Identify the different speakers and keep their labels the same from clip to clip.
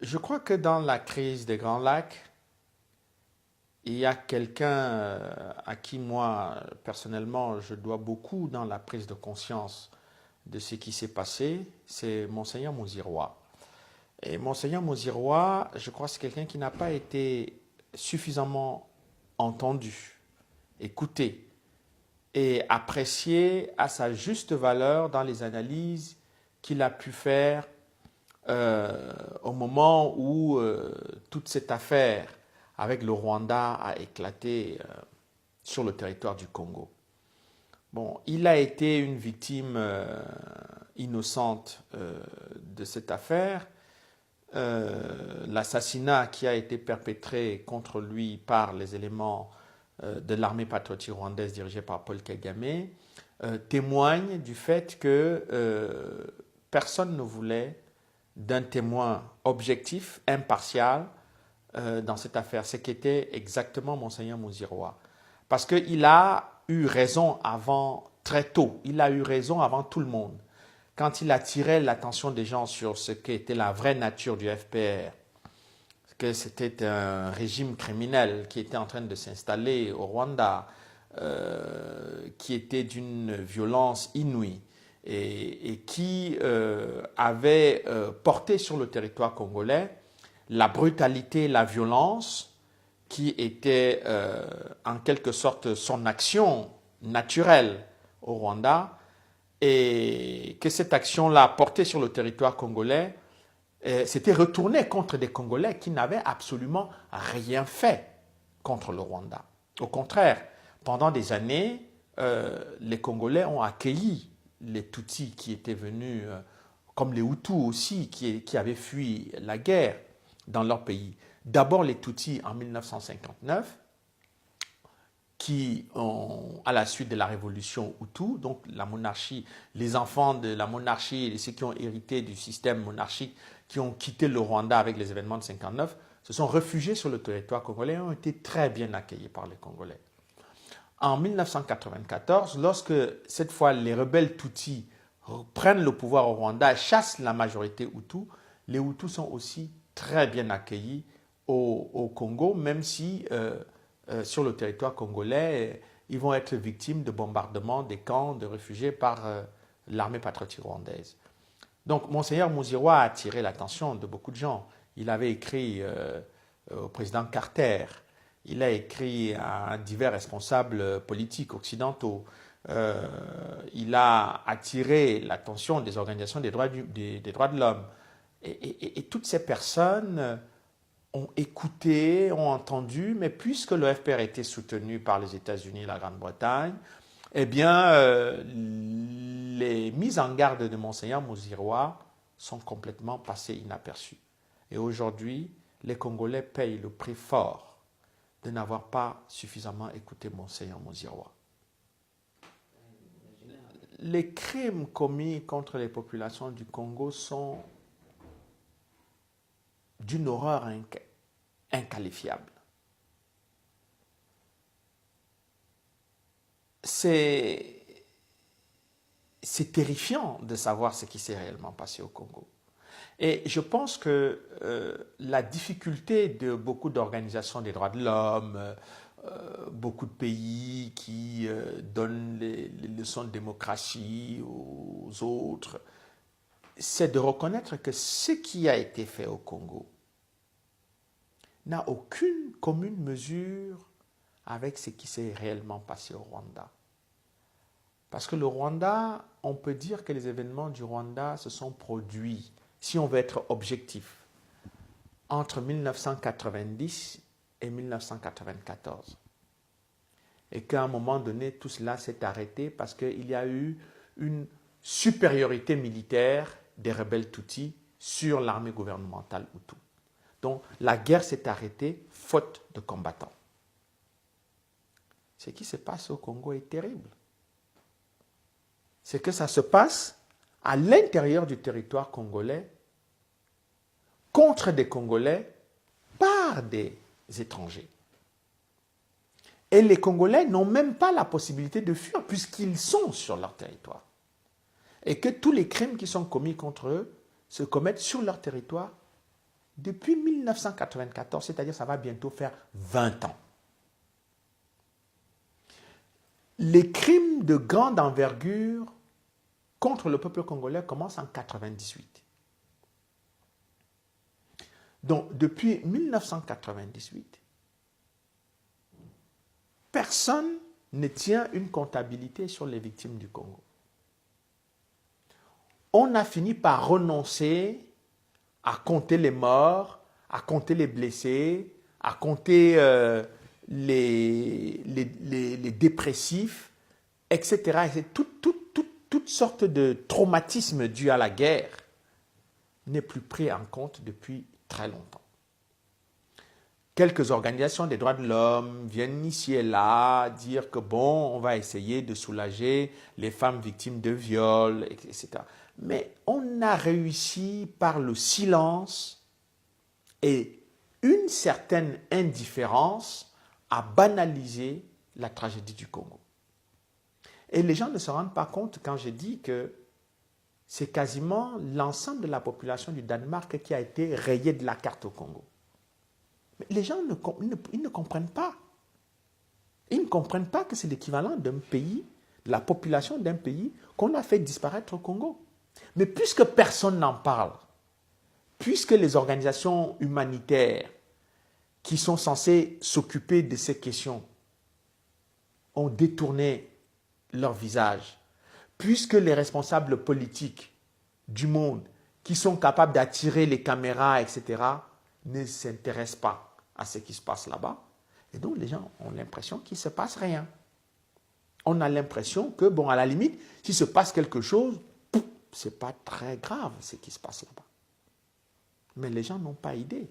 Speaker 1: Je crois que dans la crise des Grands Lacs, il y a quelqu'un à qui moi, personnellement, je dois beaucoup dans la prise de conscience de ce qui s'est passé, c'est Monseigneur Mauzirois. Et Monseigneur Mauzirois, je crois que c'est quelqu'un qui n'a pas été suffisamment entendu, écouté et apprécié à sa juste valeur dans les analyses qu'il a pu faire au moment où toute cette affaire avec le Rwanda a éclaté sur le territoire du Congo. Bon, il a été une victime innocente de cette affaire. L'assassinat qui a été perpétré contre lui par les éléments de l'armée patriotique rwandaise dirigée par Paul Kagame témoigne du fait que personne ne voulait d'un témoin objectif, impartial dans cette affaire, ce qu'était exactement Monseigneur Mauzirois. Parce qu'il a eu raison avant, très tôt, il a eu raison avant tout le monde. Quand il attirait l'attention des gens sur ce qu'était la vraie nature du FPR, que c'était un régime criminel qui était en train de s'installer au Rwanda, qui était d'une violence inouïe et qui avait porté sur le territoire congolais la brutalité, la violence qui était en quelque sorte son action naturelle au Rwanda et que cette action-là portée sur le territoire congolais s'était retournée contre des Congolais qui n'avaient absolument rien fait contre le Rwanda. Au contraire, pendant des années, les Congolais ont accueilli les Tutsis qui étaient venus, comme les Hutus aussi, qui avaient fui la guerre dans leur pays. D'abord les Tutsis en 1959, qui ont, à la suite de la révolution Hutu, donc la monarchie, les enfants de la monarchie et ceux qui ont hérité du système monarchique, qui ont quitté le Rwanda avec les événements de 59, se sont réfugiés sur le territoire congolais et ont été très bien accueillis par les Congolais. En 1994, lorsque cette fois les rebelles Tutsis prennent le pouvoir au Rwanda et chassent la majorité Hutu, les Hutus sont aussi très bien accueillis au Congo, même si sur le territoire congolais, ils vont être victimes de bombardements des camps de réfugiés par l'armée patriotique rwandaise. Donc, Monseigneur Mauzirois a attiré l'attention de beaucoup de gens. Il avait écrit au président Carter, il a écrit à divers responsables politiques occidentaux, il a attiré l'attention des organisations des droits de l'homme. Et toutes ces personnes ont écouté, ont entendu, mais puisque le FPR était soutenu par les États-Unis et la Grande-Bretagne, eh bien, les mises en garde de Monseigneur Mauzirois sont complètement passées inaperçues. Et aujourd'hui, les Congolais payent le prix fort de n'avoir pas suffisamment écouté Monseigneur Mauzirois. Les crimes commis contre les populations du Congo sont d'une horreur inqualifiable. C'est terrifiant de savoir ce qui s'est réellement passé au Congo. Et je pense que la difficulté de beaucoup d'organisations des droits de l'homme, beaucoup de pays qui donnent les leçons de démocratie aux autres, c'est de reconnaître que ce qui a été fait au Congo n'a aucune commune mesure avec ce qui s'est réellement passé au Rwanda. Parce que le Rwanda, on peut dire que les événements du Rwanda se sont produits, si on veut être objectif, entre 1990 et 1994. Et qu'à un moment donné, tout cela s'est arrêté parce qu'il y a eu une supériorité militaire des rebelles Tutsis sur l'armée gouvernementale Hutu. Donc la guerre s'est arrêtée faute de combattants. Ce qui se passe au Congo est terrible. C'est que ça se passe à l'intérieur du territoire congolais, contre des Congolais, par des étrangers. Et les Congolais n'ont même pas la possibilité de fuir puisqu'ils sont sur leur territoire. Et que tous les crimes qui sont commis contre eux se commettent sur leur territoire depuis 1994, c'est-à-dire ça va bientôt faire 20 ans. Les crimes de grande envergure contre le peuple congolais commencent en 1998. Donc, depuis 1998, personne ne tient une comptabilité sur les victimes du Congo. On a fini par renoncer à compter les morts, à compter les blessés, à compter les dépressifs, etc. Et c'est toutes sortes de traumatismes dus à la guerre n'est plus pris en compte depuis très longtemps. Quelques organisations des droits de l'homme viennent ici et là dire que bon, on va essayer de soulager les femmes victimes de viols, etc. Mais on a réussi par le silence et une certaine indifférence à banaliser la tragédie du Congo. Et les gens ne se rendent pas compte quand je dis que c'est quasiment l'ensemble de la population du Danemark qui a été rayée de la carte au Congo. Mais les gens ils ne comprennent pas. Ils ne comprennent pas que c'est l'équivalent d'un pays, de la population d'un pays qu'on a fait disparaître au Congo. Mais puisque personne n'en parle, puisque les organisations humanitaires qui sont censées s'occuper de ces questions ont détourné leur visage, puisque les responsables politiques du monde qui sont capables d'attirer les caméras, etc., ne s'intéressent pas à ce qui se passe là-bas. Et donc, les gens ont l'impression qu'il ne se passe rien. On a l'impression que, bon, à la limite, s'il se passe quelque chose, ce n'est pas très grave ce qui se passe là-bas. Mais les gens n'ont pas idée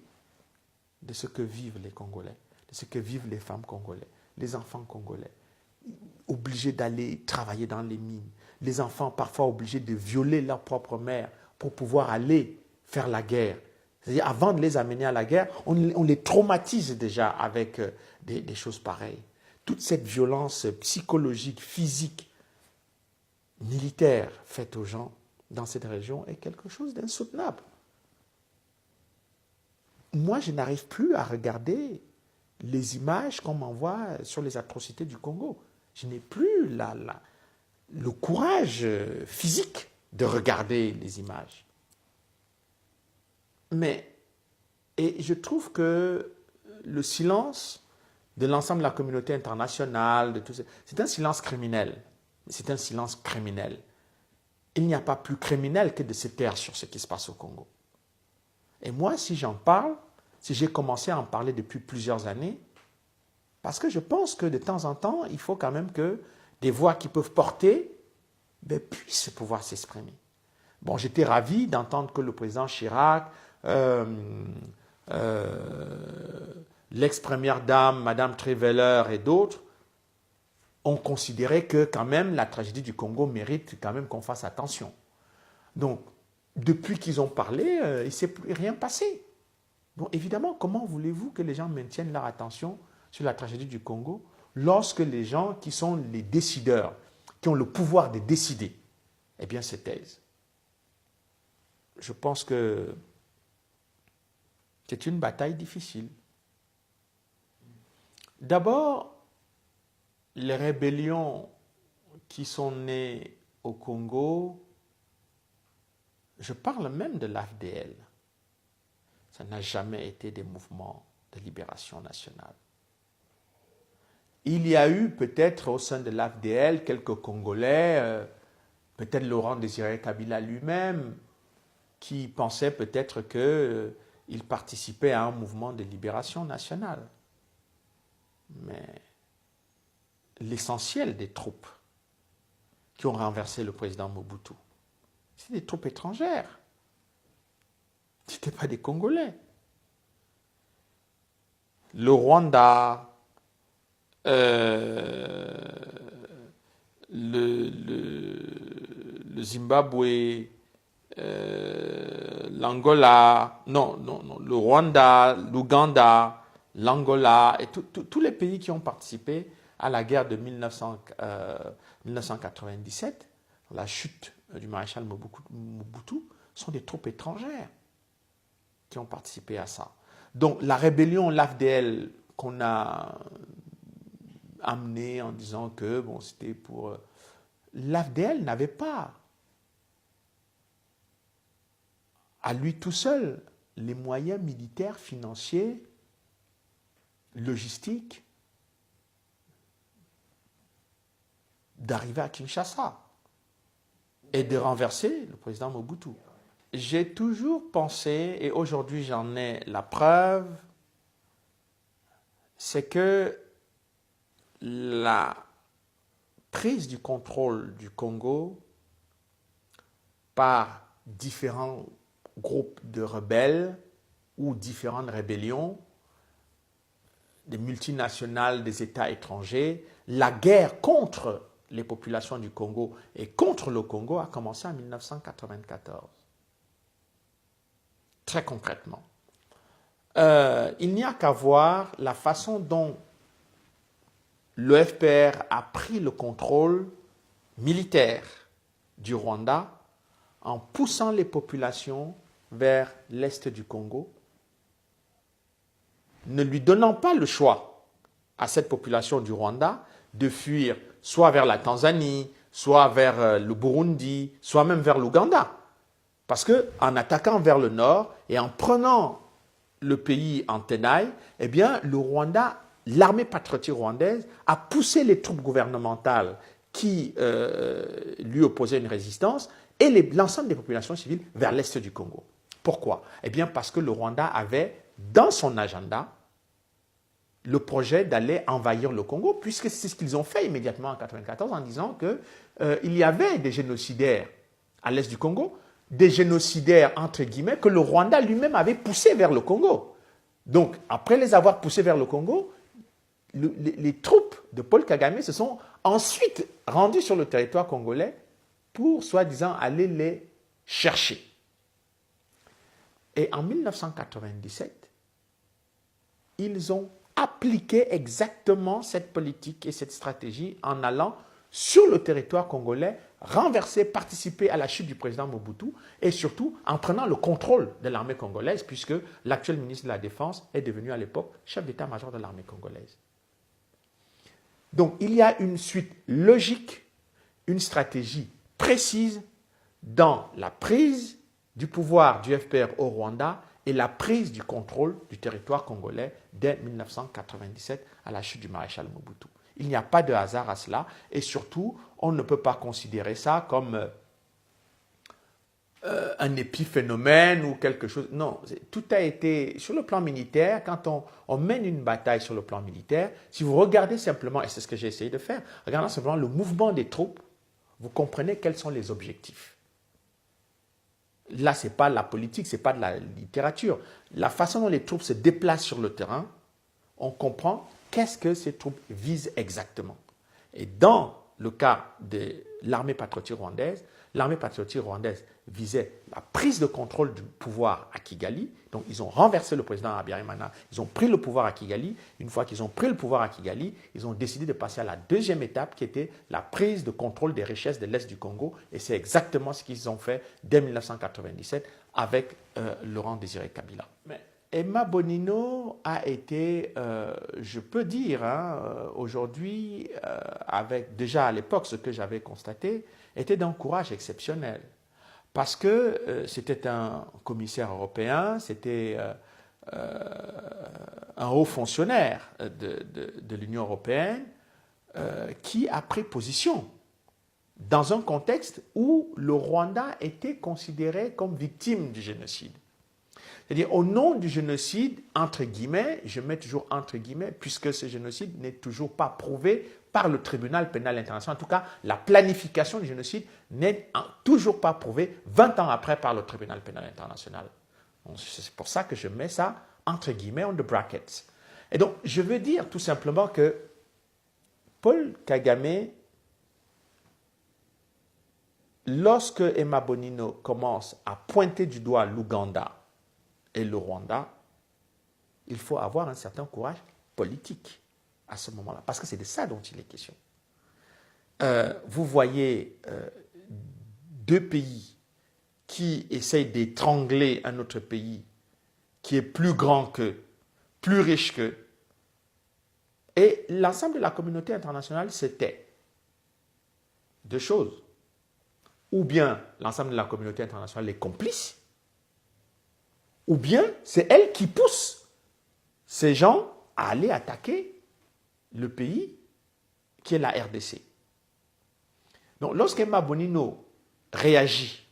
Speaker 1: de ce que vivent les Congolais, de ce que vivent les femmes congolais, les enfants congolais, obligés d'aller travailler dans les mines, les enfants parfois obligés de violer leur propre mère pour pouvoir aller faire la guerre. C'est-à-dire, avant de les amener à la guerre, on les traumatise déjà avec des choses pareilles. Toute cette violence psychologique, physique, militaire faite aux gens dans cette région est quelque chose d'insoutenable. Moi, je n'arrive plus à regarder les images qu'on m'envoie sur les atrocités du Congo. Je n'ai plus le courage physique de regarder les images. Et je trouve que le silence de l'ensemble de la communauté internationale, de tout ça, c'est un silence criminel. C'est un silence criminel. Il n'y a pas plus criminel que de se taire sur ce qui se passe au Congo. Et moi, si j'en parle, si j'ai commencé à en parler depuis plusieurs années, parce que je pense que de temps en temps, il faut quand même que des voix qui peuvent porter puissent pouvoir s'exprimer. Bon, j'étais ravi d'entendre que le président Chirac, l'ex-première dame, Madame Treveller et d'autres ont considéré que quand même la tragédie du Congo mérite quand même qu'on fasse attention. Donc, depuis qu'ils ont parlé, il ne s'est plus rien passé. Bon, évidemment, comment voulez-vous que les gens maintiennent leur attention sur la tragédie du Congo lorsque les gens qui sont les décideurs, qui ont le pouvoir de décider, eh bien, se taisent? Je pense que c'est une bataille difficile. D'abord, les rébellions qui sont nées au Congo, je parle même de l'AFDL. Ça n'a jamais été des mouvements de libération nationale. Il y a eu peut-être au sein de l'AFDL quelques Congolais, peut-être Laurent Désiré Kabila lui-même, qui pensaient peut-être qu'il participait à un mouvement de libération nationale. Mais l'essentiel des troupes qui ont renversé le président Mobutu, c'est des troupes étrangères. Ce n'étaient pas des Congolais. Le Rwanda, le Zimbabwe, l'Angola, le Rwanda, l'Ouganda, l'Angola et tous les pays qui ont participé à la guerre de 1997, la chute du maréchal Mobutu, sont des troupes étrangères. qui ont participé à ça. Donc la rébellion, l'AFDL, qu'on a amenée en disant que bon, c'était pour... L'AFDL n'avait pas, à lui tout seul, les moyens militaires, financiers, logistiques, d'arriver à Kinshasa et de renverser le président Mobutu. J'ai toujours pensé, et aujourd'hui j'en ai la preuve, c'est que la prise du contrôle du Congo par différents groupes de rebelles ou différentes rébellions, des multinationales, des États étrangers, la guerre contre les populations du Congo et contre le Congo a commencé en 1994. Très concrètement. Il n'y a qu'à voir la façon dont le FPR a pris le contrôle militaire du Rwanda en poussant les populations vers l'est du Congo, ne lui donnant pas le choix à cette population du Rwanda de fuir soit vers la Tanzanie, soit vers le Burundi, soit même vers l'Ouganda. Parce qu'en attaquant vers le nord et en prenant le pays en tenaille, eh bien, le Rwanda, l'armée patriotique rwandaise a poussé les troupes gouvernementales qui lui opposaient une résistance et l'ensemble des populations civiles vers l'est du Congo. Pourquoi? Eh bien, parce que le Rwanda avait dans son agenda le projet d'aller envahir le Congo, puisque c'est ce qu'ils ont fait immédiatement en 1994 en disant qu'il y avait des génocidaires à l'est du Congo, des génocidaires entre guillemets que le Rwanda lui-même avait poussés vers le Congo. Donc, après les avoir poussés vers le Congo, les troupes de Paul Kagame se sont ensuite rendues sur le territoire congolais pour, soi-disant, aller les chercher. Et en 1997, ils ont appliqué exactement cette politique et cette stratégie en allant sur le territoire congolais, renverser, participer à la chute du président Mobutu et surtout en prenant le contrôle de l'armée congolaise puisque l'actuel ministre de la Défense est devenu à l'époque chef d'état-major de l'armée congolaise. Donc il y a une suite logique, une stratégie précise dans la prise du pouvoir du FPR au Rwanda et la prise du contrôle du territoire congolais dès 1997 à la chute du maréchal Mobutu. Il n'y a pas de hasard à cela et surtout, on ne peut pas considérer ça comme un épiphénomène ou quelque chose. Non, tout a été, sur le plan militaire, quand on mène une bataille sur le plan militaire, si vous regardez simplement, et c'est ce que j'ai essayé de faire, regardant simplement le mouvement des troupes, vous comprenez quels sont les objectifs. Là, ce n'est pas la politique, ce n'est pas de la littérature. La façon dont les troupes se déplacent sur le terrain, on comprend qu'est-ce que ces troupes visent exactement. Et dans le cas de l'armée patriotique rwandaise visait la prise de contrôle du pouvoir à Kigali. Donc, ils ont renversé le président Habyarimana. Ils ont pris le pouvoir à Kigali. Une fois qu'ils ont pris le pouvoir à Kigali, ils ont décidé de passer à la deuxième étape qui était la prise de contrôle des richesses de l'Est du Congo. Et c'est exactement ce qu'ils ont fait dès 1997 avec Laurent Désiré Kabila. Mais Emma Bonino a été, je peux dire, aujourd'hui, avec déjà à l'époque ce que j'avais constaté, était d'un courage exceptionnel. Parce que c'était un commissaire européen, c'était un haut fonctionnaire de l'Union européenne qui a pris position dans un contexte où le Rwanda était considéré comme victime du génocide. C'est-à-dire au nom du génocide, entre guillemets, je mets toujours entre guillemets, puisque ce génocide n'est toujours pas prouvé par le tribunal pénal international. En tout cas, la planification du génocide n'est toujours pas prouvée 20 ans après par le tribunal pénal international. C'est pour ça que je mets ça entre guillemets on the brackets. Et donc, je veux dire tout simplement que Paul Kagame, lorsque Emma Bonino commence à pointer du doigt l'Ouganda et le Rwanda, il faut avoir un certain courage politique à ce moment-là, parce que c'est de ça dont il est question. Vous voyez deux pays qui essayent d'étrangler un autre pays qui est plus grand qu'eux, plus riche qu'eux. Et l'ensemble de la communauté internationale se tait. Deux choses. Ou bien l'ensemble de la communauté internationale est complice, ou bien c'est elle qui pousse ces gens à aller attaquer le pays qui est la RDC. Donc lorsqu'Emma Bonino réagit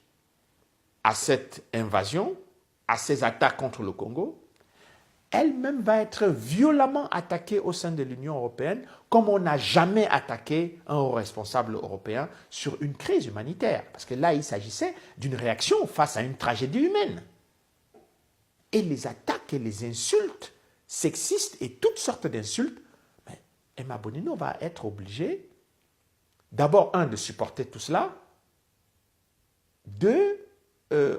Speaker 1: à cette invasion, à ces attaques contre le Congo, elle-même va être violemment attaquée au sein de l'Union européenne, comme on n'a jamais attaqué un haut responsable européen sur une crise humanitaire. Parce que là, il s'agissait d'une réaction face à une tragédie humaine. Et les attaques et les insultes sexistes et toutes sortes d'insultes, Emma Bonino va être obligée, d'abord, de supporter tout cela, deux,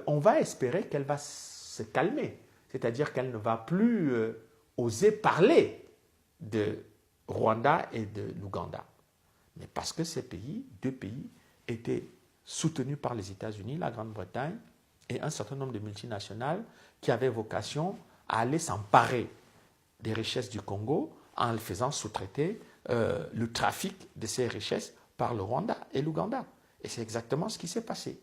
Speaker 1: on va espérer qu'elle va se calmer. C'est-à-dire qu'elle ne va plus oser parler de Rwanda et de l'Ouganda. Mais parce que ces pays, deux pays, étaient soutenus par les États-Unis, la Grande-Bretagne et un certain nombre de multinationales qui avaient vocation à aller s'emparer des richesses du Congo en le faisant sous-traiter le trafic de ces richesses par le Rwanda et l'Ouganda. Et c'est exactement ce qui s'est passé.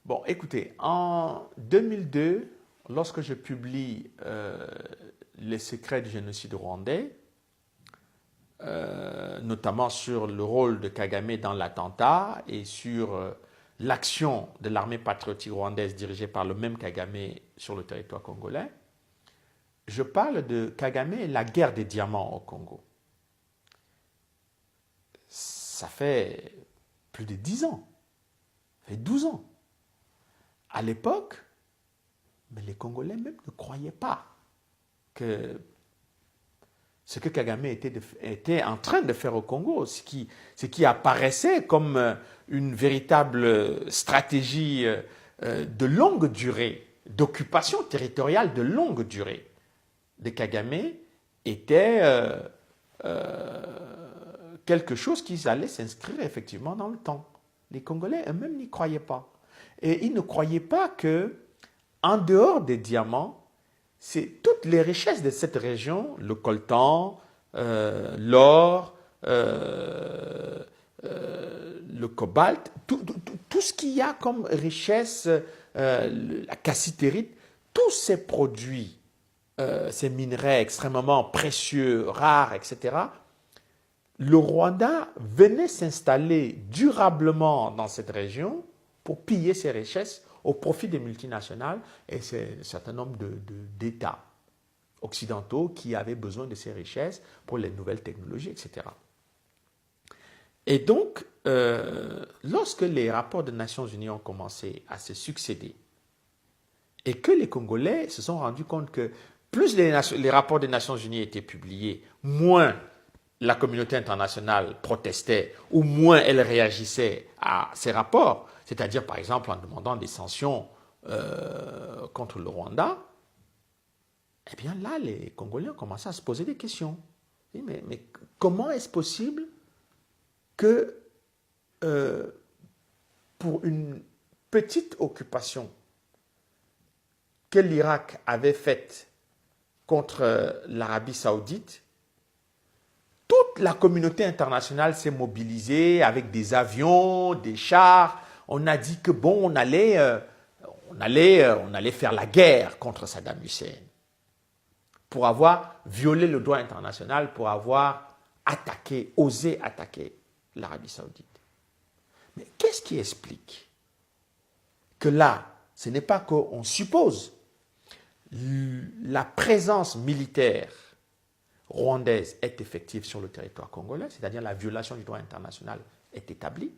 Speaker 1: Bon, écoutez, en 2002, lorsque je publie Les secrets du génocide rwandais, notamment sur le rôle de Kagame dans l'attentat et sur l'action de l'armée patriotique rwandaise dirigée par le même Kagame sur le territoire congolais, je parle de Kagame et la guerre des diamants au Congo. Ça fait plus de 10 ans, ça fait 12 ans. À l'époque, mais les Congolais même ne croyaient pas que ce que Kagame était en train de faire au Congo, ce qui apparaissait comme une véritable stratégie de longue durée, d'occupation territoriale de longue durée de Kagame, était quelque chose qui allait s'inscrire effectivement dans le temps. Les Congolais eux-mêmes n'y croyaient pas. Et ils ne croyaient pas que, en dehors des diamants, c'est toutes les richesses de cette région, le coltan, l'or, le cobalt, tout ce qu'il y a comme richesse, la cassitérite, tous ces produits, ces minerais extrêmement précieux, rares, etc., le Rwanda venait s'installer durablement dans cette région pour piller ces richesses au profit des multinationales et c'est un certain nombre d'États occidentaux qui avaient besoin de ces richesses pour les nouvelles technologies, etc. Et donc, lorsque les rapports des Nations Unies ont commencé à se succéder et que les Congolais se sont rendus compte que plus les rapports des Nations Unies étaient publiés, moins la communauté internationale protestait ou moins elle réagissait à ces rapports, c'est-à-dire par exemple en demandant des sanctions contre le Rwanda, eh bien là, les Congolais ont commencé à se poser des questions. Mais comment est-ce possible que pour une petite occupation que l'Irak avait faite contre l'Arabie Saoudite, toute la communauté internationale s'est mobilisée avec des avions, des chars. On a dit que bon, on allait faire la guerre contre Saddam Hussein pour avoir violé le droit international, pour avoir osé attaquer l'Arabie Saoudite. Mais qu'est-ce qui explique que là, ce n'est pas qu'on suppose la présence militaire rwandaise est effective sur le territoire congolais, c'est-à-dire la violation du droit international est établie.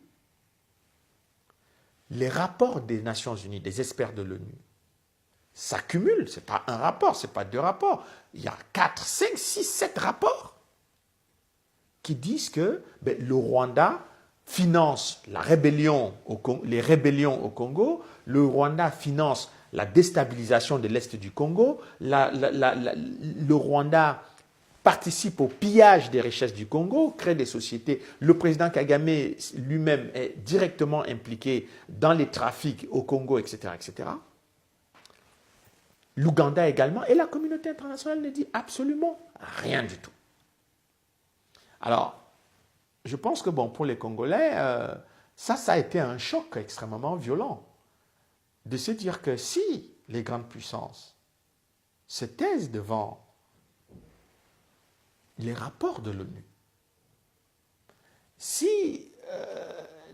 Speaker 1: Les rapports des Nations Unies, des experts de l'ONU, s'accumulent. Ce n'est pas un rapport, ce n'est pas deux rapports. Il y a 4, 5, 6, 7 rapports qui disent que le Rwanda finance les rébellions au Congo, le Rwanda finance la déstabilisation de l'Est du Congo, le Rwanda participe au pillage des richesses du Congo, crée des sociétés. Le président Kagame lui-même est directement impliqué dans les trafics au Congo, etc., etc. l'Ouganda également, et la communauté internationale ne dit absolument rien du tout. Alors, je pense que bon, pour les Congolais, ça a été un choc extrêmement violent de se dire que si les grandes puissances se taisent devant les rapports de l'ONU, si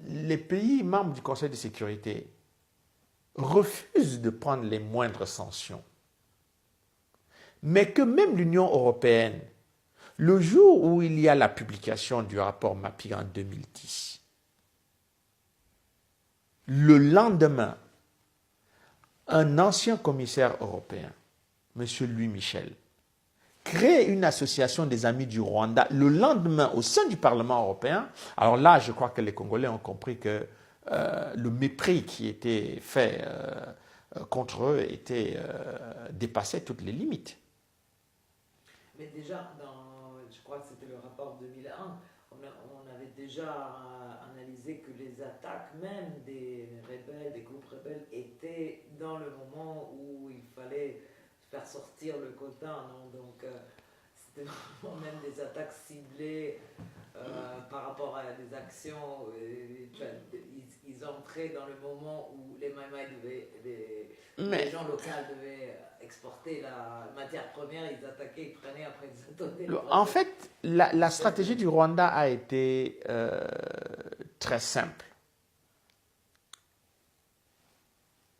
Speaker 1: les pays membres du Conseil de sécurité refusent de prendre les moindres sanctions, mais que même l'Union européenne, le jour où il y a la publication du rapport MAPI en 2010, le lendemain, un ancien commissaire européen, M. Louis Michel, crée une association des amis du Rwanda le lendemain au sein du Parlement européen. Alors là, je crois que les Congolais ont compris que le mépris qui était fait contre eux dépassait toutes les limites.
Speaker 2: Mais déjà, je crois que c'était le rapport 2001, on avait déjà analysé que les attaques même des rebelles, des groupes rebelles, étaient dans le moment où il fallait faire sortir le quota, non? Donc c'était vraiment même des attaques ciblées par rapport à des actions. Ils entraient dans le moment où les Maïmaï les gens locaux devaient exporter la matière première, ils attaquaient, ils prenaient, après ils donnaient.
Speaker 1: En fait, la stratégie du Rwanda a été très simple.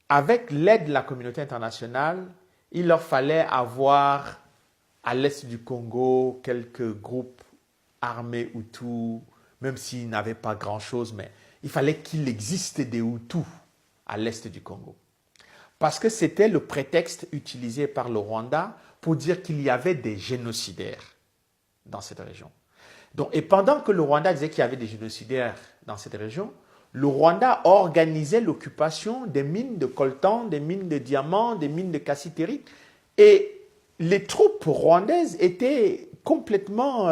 Speaker 1: Avec l'aide de la communauté internationale, il leur fallait avoir à l'est du Congo quelques groupes armés Hutus, même s'ils n'avaient pas grand-chose, mais il fallait qu'il existe des Hutus à l'est du Congo. Parce que c'était le prétexte utilisé par le Rwanda pour dire qu'il y avait des génocidaires dans cette région. Donc, et pendant que le Rwanda disait qu'il y avait des génocidaires dans cette région, le Rwanda organisait l'occupation des mines de coltan, des mines de diamants, des mines de cassitérite. Et les troupes rwandaises étaient complètement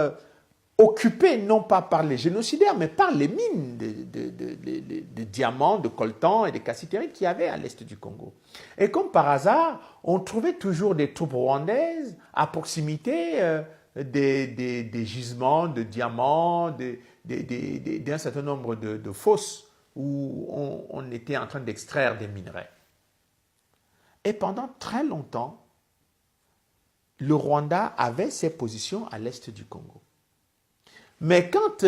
Speaker 1: occupées, non pas par les génocidaires, mais par les mines de diamants, de coltan et de cassitérite qu'il y avait à l'est du Congo. Et comme par hasard, on trouvait toujours des troupes rwandaises à proximité des gisements de diamants, d'un certain nombre de fosses où on était en train d'extraire des minerais. Et pendant très longtemps, le Rwanda avait ses positions à l'est du Congo. Mais quand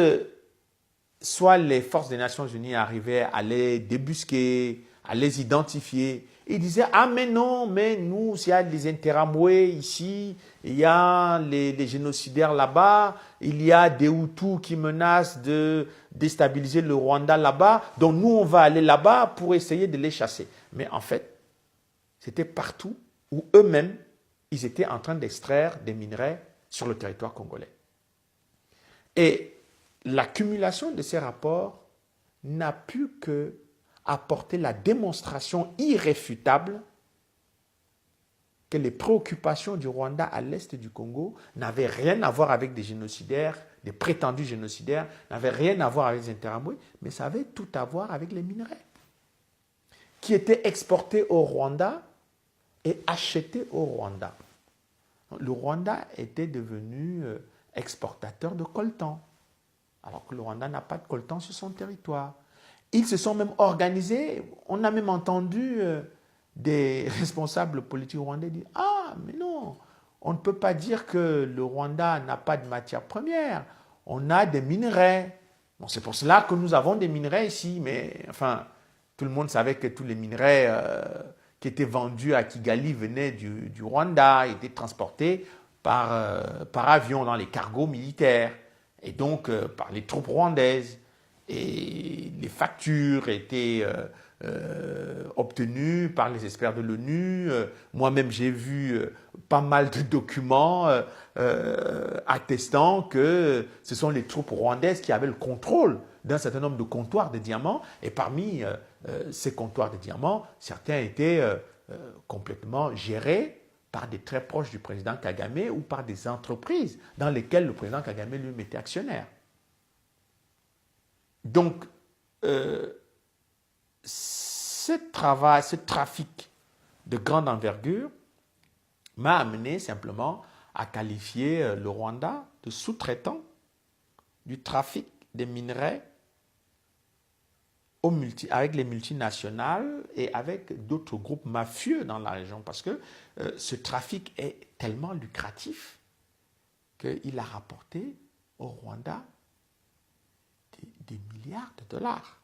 Speaker 1: soit les forces des Nations Unies arrivaient à les débusquer, à les identifier, ils disaient « Ah mais non, mais nous, il y a les Interamwe ici, il y a les génocidaires là-bas, il y a des Hutus qui menacent de déstabiliser le Rwanda là-bas, donc nous, on va aller là-bas pour essayer de les chasser. » Mais en fait, c'était partout où eux-mêmes, ils étaient en train d'extraire des minerais sur le territoire congolais. Et l'accumulation de ces rapports n'a pu que apporter la démonstration irréfutable que les préoccupations du Rwanda à l'est du Congo n'avaient rien à voir avec des génocidaires, des prétendus génocidaires, n'avaient rien à voir avec les Interamwe, mais ça avait tout à voir avec les minerais qui étaient exportés au Rwanda et achetés au Rwanda. Le Rwanda était devenu exportateur de coltan, alors que le Rwanda n'a pas de coltan sur son territoire. Ils se sont même organisés, on a même entendu des responsables politiques rwandais dire « Ah, mais non, on ne peut pas dire que le Rwanda n'a pas de matière première, on a des minerais. Bon, c'est pour cela que nous avons des minerais ici, mais enfin, tout le monde savait que tous les minerais qui étaient vendus à Kigali venaient du Rwanda, étaient transportés par avion dans les cargos militaires et donc par les troupes rwandaises. Et les factures étaient obtenues par les experts de l'ONU. Moi-même, j'ai vu pas mal de documents attestant que ce sont les troupes rwandaises qui avaient le contrôle d'un certain nombre de comptoirs de diamants. Et parmi ces comptoirs de diamants, certains étaient complètement gérés par des très proches du président Kagame ou par des entreprises dans lesquelles le président Kagame lui-même était actionnaire. Donc, ce trafic de grande envergure m'a amené simplement à qualifier le Rwanda de sous-traitant du trafic des minerais avec les multinationales et avec d'autres groupes mafieux dans la région, parce que ce trafic est tellement lucratif qu'il a rapporté au Rwanda des milliards de dollars.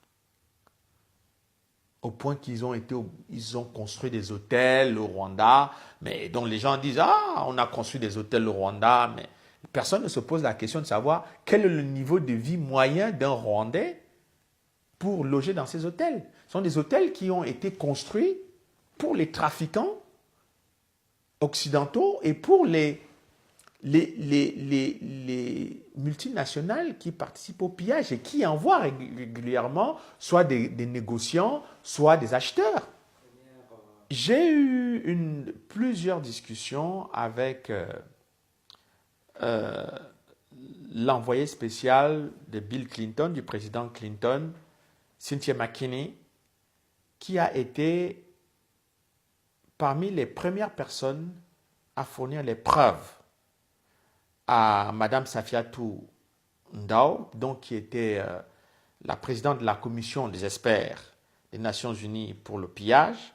Speaker 1: Au point qu'ils ont construit des hôtels au Rwanda, mais dont les gens disent « Ah, on a construit des hôtels au Rwanda », mais personne ne se pose la question de savoir quel est le niveau de vie moyen d'un Rwandais pour loger dans ces hôtels. Ce sont des hôtels qui ont été construits pour les trafiquants occidentaux et pour les multinationales qui participent au pillage et qui envoient régulièrement soit des négociants, soit des acheteurs. J'ai eu plusieurs discussions avec l'envoyé spécial de Bill Clinton, du président Clinton, Cynthia McKinney, qui a été parmi les premières personnes à fournir les preuves à Mme Safiatou Ndao, donc qui était la présidente de la commission des experts des Nations Unies pour le pillage,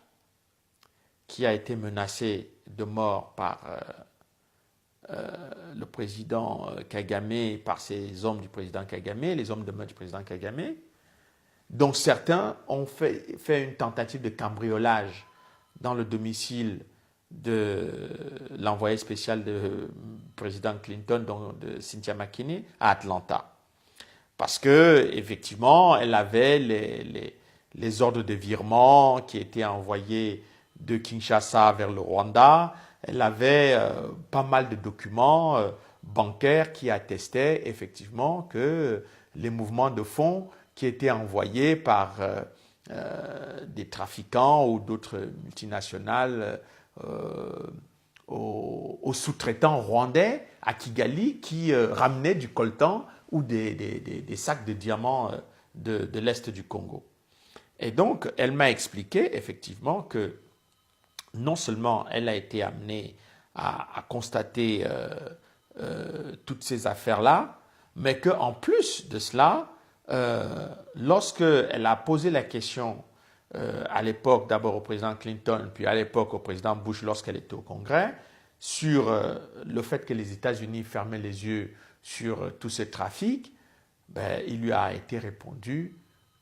Speaker 1: qui a été menacée de mort par le président Kagame, par ces hommes du président Kagame, les hommes de main du président Kagame. Donc certains ont fait une tentative de cambriolage dans le domicile de l'envoyé spécial du président Clinton, donc de Cynthia McKinney, à Atlanta. Parce que effectivement, elle avait les ordres de virement qui étaient envoyés de Kinshasa vers le Rwanda. Elle avait pas mal de documents bancaires qui attestaient effectivement que les mouvements de fonds qui étaient envoyés par des trafiquants ou d'autres multinationales aux sous-traitants rwandais à Kigali qui ramenaient du coltan ou des sacs de diamants de l'Est du Congo. Et donc, elle m'a expliqué effectivement que non seulement elle a été amenée à constater toutes ces affaires-là, mais qu'en plus de cela, lorsqu'elle a posé la question à l'époque, d'abord au président Clinton, puis à l'époque au président Bush lorsqu'elle était au Congrès, sur le fait que les États-Unis fermaient les yeux sur tout ce trafic, ben, il lui a été répondu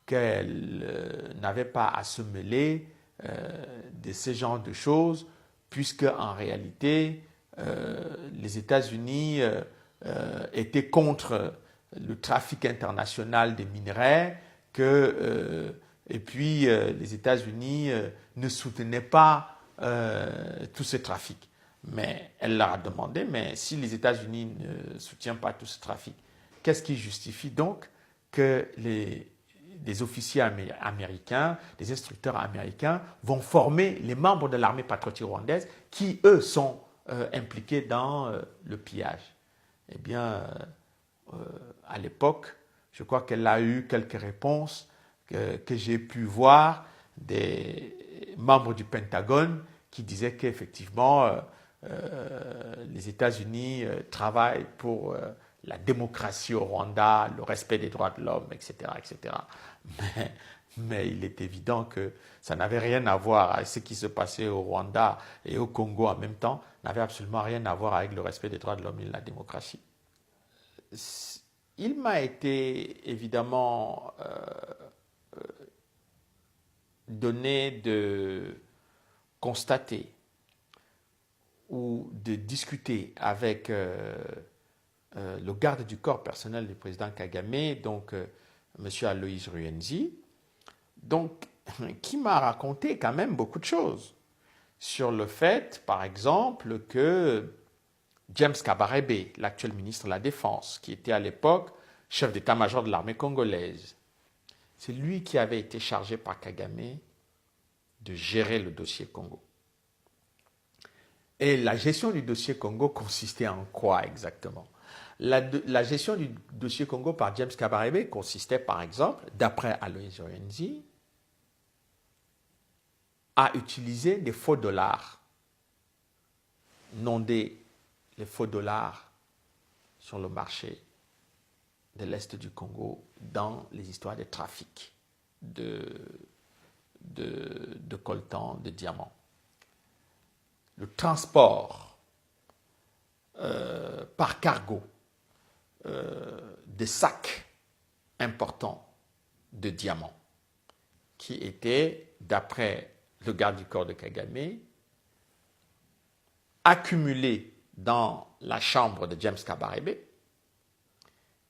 Speaker 1: qu'elle n'avait pas à se mêler de ce genre de choses, puisque en réalité, les États-Unis étaient contre le trafic international des minerais, et puis les États-Unis ne soutenaient pas tout ce trafic. Mais elle leur a demandé, mais si les États-Unis ne soutiennent pas tout ce trafic, qu'est-ce qui justifie donc que des officiers américains, des instructeurs américains vont former les membres de l'armée patriotique rwandaise qui, eux, sont impliqués dans le pillage? Eh bien, à l'époque, je crois qu'elle a eu quelques réponses que j'ai pu voir des membres du Pentagone qui disaient qu'effectivement, les États-Unis travaillent pour la démocratie au Rwanda, le respect des droits de l'homme, etc., etc. Mais il est évident que ça n'avait rien à voir avec ce qui se passait au Rwanda et au Congo en même temps, n'avait absolument rien à voir avec le respect des droits de l'homme et la démocratie. Il m'a été évidemment donné de constater ou de discuter avec le garde du corps personnel du président Kagame, donc M. Aloïs Ruenzi, donc, qui m'a raconté quand même beaucoup de choses sur le fait, par exemple, que James Kabarebe, l'actuel ministre de la Défense, qui était à l'époque chef d'état-major de l'armée congolaise, c'est lui qui avait été chargé par Kagame de gérer le dossier Congo. Et la gestion du dossier Congo consistait en quoi exactement? La gestion du dossier Congo par James Kabarebe consistait, par exemple, d'après Aloïs Ruenzi, à utiliser des faux dollars inondé les faux dollars sur le marché de l'Est du Congo dans les histoires de trafic de coltan, de diamants. Le transport par cargo des sacs importants de diamants qui étaient, d'après le garde du corps de Kagame, accumulés dans la chambre de James Kabarebe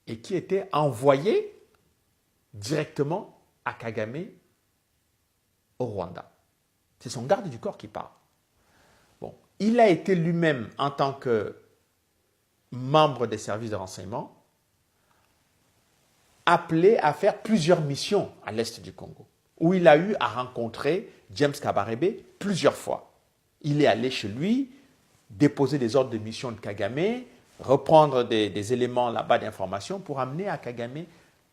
Speaker 1: et qui étaient envoyés directement à Kagame au Rwanda. C'est son garde du corps qui parle. Bon, il a été lui-même, en tant que membre des services de renseignement, appelé à faire plusieurs missions à l'Est du Congo, où il a eu à rencontrer James Kabarebe plusieurs fois. Il est allé chez lui, déposer des ordres de mission de Kagame, reprendre des éléments là-bas d'information pour amener à Kagame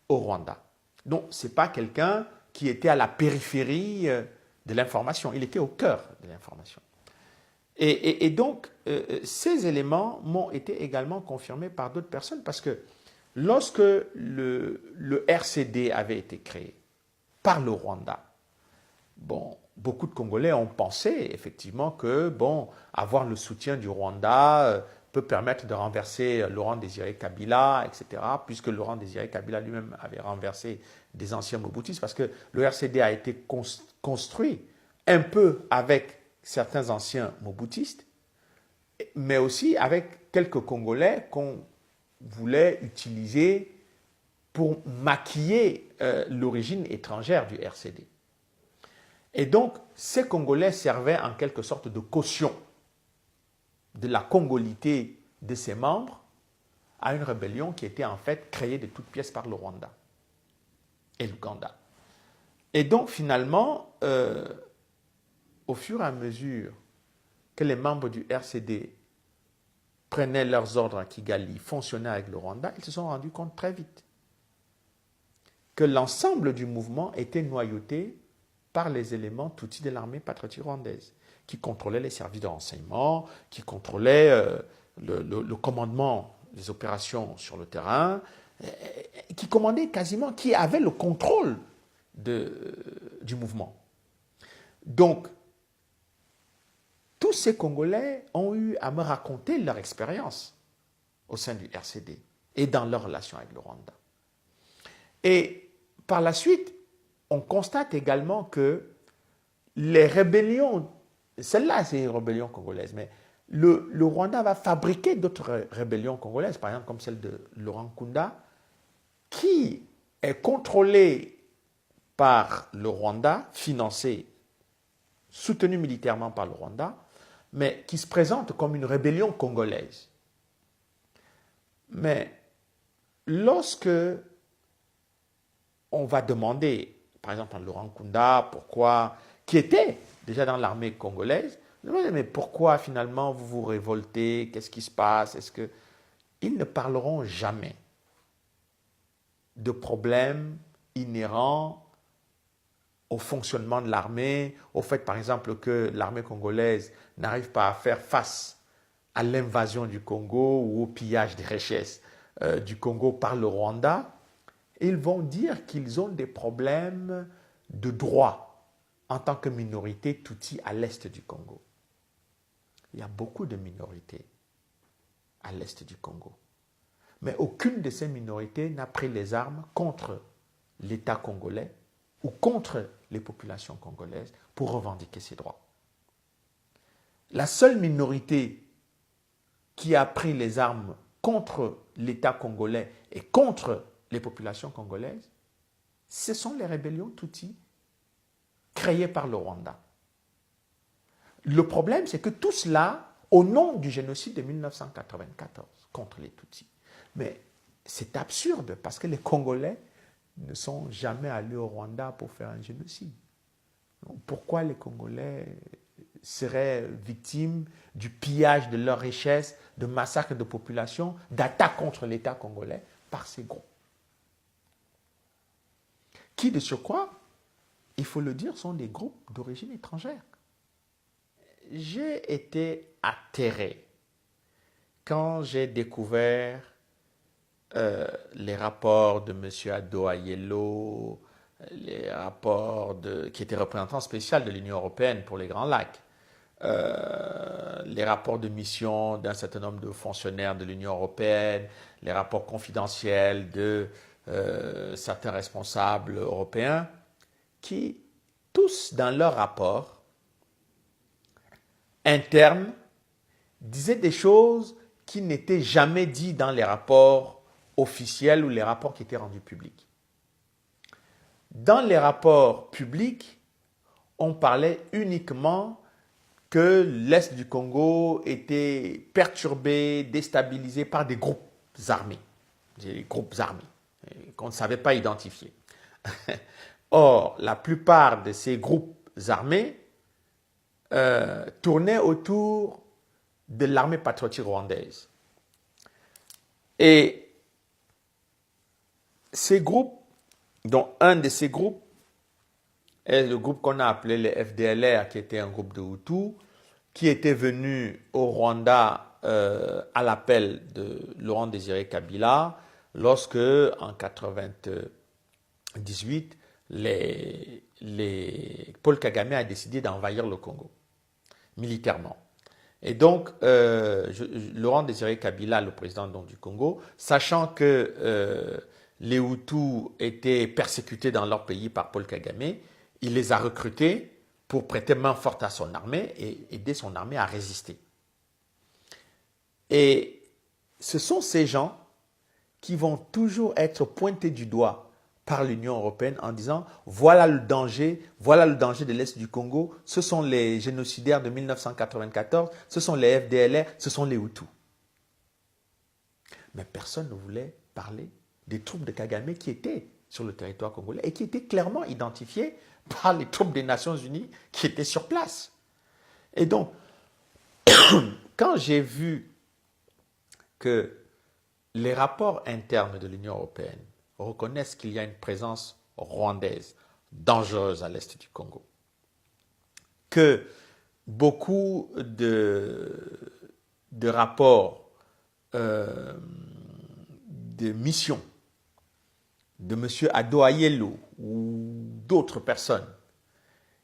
Speaker 1: au Rwanda. Donc, ce n'est pas quelqu'un qui était à la périphérie de l'information, il était au cœur de l'information. Et donc, ces éléments m'ont été également confirmés par d'autres personnes parce que lorsque le RCD avait été créé par le Rwanda, bon, beaucoup de Congolais ont pensé effectivement que bon, avoir le soutien du Rwanda peut permettre de renverser Laurent Désiré Kabila, etc., puisque Laurent Désiré Kabila lui-même avait renversé des anciens Mobutistes, parce que le RCD a été construit un peu avec certains anciens Mobutistes, mais aussi avec quelques Congolais qu'on voulait utiliser pour maquiller l'origine étrangère du RCD. Et donc, ces Congolais servaient en quelque sorte de caution de la congolité de ses membres à une rébellion qui était en fait créée de toutes pièces par le Rwanda et l'Ouganda. Et donc, finalement, au fur et à mesure que les membres du RCD prenaient leurs ordres à Kigali, fonctionnaient avec le Rwanda, ils se sont rendus compte très vite que l'ensemble du mouvement était noyauté par les éléments Tutsi de l'armée patriotique rwandaise, qui contrôlaient les services de renseignement, qui contrôlaient le commandement des opérations sur le terrain, qui commandaient quasiment, qui avaient le contrôle du mouvement. Donc, tous ces Congolais ont eu à me raconter leur expérience au sein du RCD et dans leur relation avec le Rwanda. Et par la suite, on constate également que les rébellions, celle-là c'est une rébellion congolaise, mais le Rwanda va fabriquer d'autres rébellions congolaises, par exemple comme celle de Laurent Nkunda, qui est contrôlée par le Rwanda, financée, soutenue militairement par le Rwanda, mais qui se présente comme une rébellion congolaise. Mais lorsque on va demander, par exemple à Laurent Nkunda, pourquoi, qui était déjà dans l'armée congolaise, mais pourquoi finalement vous vous révoltez, qu'est-ce qui se passe, est-ce que... Ils ne parleront jamais de problèmes inhérents au fonctionnement de l'armée, au fait par exemple que l'armée congolaise n'arrive pas à faire face à l'invasion du Congo ou au pillage des richesses du Congo par le Rwanda. Ils vont dire qu'ils ont des problèmes de droit en tant que minorité Tutsi à l'est du Congo. Il y a beaucoup de minorités à l'est du Congo. Mais aucune de ces minorités n'a pris les armes contre l'État congolais ou contre les populations congolaises pour revendiquer ses droits. La seule minorité qui a pris les armes contre l'État congolais et contre les populations congolaises, ce sont les rébellions Tutsi créées par le Rwanda. Le problème, c'est que tout cela, au nom du génocide de 1994 contre les Tutsis. Mais c'est absurde parce que les Congolais ne sont jamais allés au Rwanda pour faire un génocide. Donc, pourquoi les Congolais seraient victimes du pillage de leurs richesses, de massacres de population, d'attaques contre l'État congolais par ces groupes? Qui, de surcroît, il faut le dire, sont des groupes d'origine étrangère. J'ai été atterré quand j'ai découvert les rapports de M. Ado Ayielo, les rapports qui étaient représentants spécial de l'Union européenne pour les Grands Lacs, les rapports de mission d'un certain nombre de fonctionnaires de l'Union européenne, les rapports confidentiels de certains responsables européens, qui, tous dans leurs rapports internes, disaient des choses qui n'étaient jamais dites dans les rapports officiels ou les rapports qui étaient rendus publics. Dans les rapports publics, on parlait uniquement que l'Est du Congo était perturbé, déstabilisé par des groupes armés qu'on ne savait pas identifier. Or, la plupart de ces groupes armés tournaient autour de l'armée patriotique rwandaise. Et ces groupes, dont un de ces groupes est le groupe qu'on a appelé les FDLR, qui était un groupe de Hutus, qui était venu au Rwanda à l'appel de Laurent Désiré Kabila, lorsque, en 1998, Paul Kagame a décidé d'envahir le Congo, militairement. Et donc, Laurent Désiré Kabila, le président donc, du Congo, sachant que les Hutus étaient persécutés dans leur pays par Paul Kagame, il les a recrutés pour prêter main forte à son armée et aider son armée à résister. Et ce sont ces gens qui vont toujours être pointés du doigt par l'Union européenne en disant voilà le danger de l'Est du Congo, ce sont les génocidaires de 1994, ce sont les FDLR, ce sont les Hutus. Mais personne ne voulait parler des troupes de Kagame qui étaient sur le territoire congolais et qui étaient clairement identifiées par les troupes des Nations Unies qui étaient sur place. Et donc, quand j'ai vu que les rapports internes de l'Union européenne reconnaissent qu'il y a une présence rwandaise dangereuse à l'est du Congo, que beaucoup de rapports de mission de M. Ado Ayielo ou d'autres personnes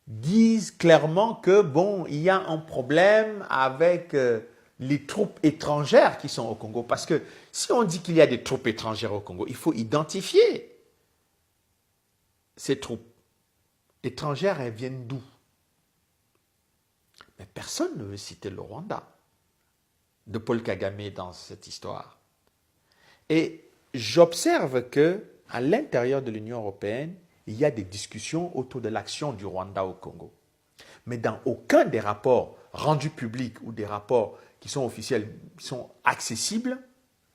Speaker 1: disent clairement que bon, il y a un problème avec les troupes étrangères qui sont au Congo. Parce que si on dit qu'il y a des troupes étrangères au Congo, il faut identifier ces troupes étrangères. Elles viennent d'où? Mais personne ne veut citer le Rwanda de Paul Kagame dans cette histoire. Et j'observe que à l'intérieur de l'Union européenne, il y a des discussions autour de l'action du Rwanda au Congo. Mais dans aucun des rapports rendus publics ou des rapports qui sont officiels, qui sont accessibles,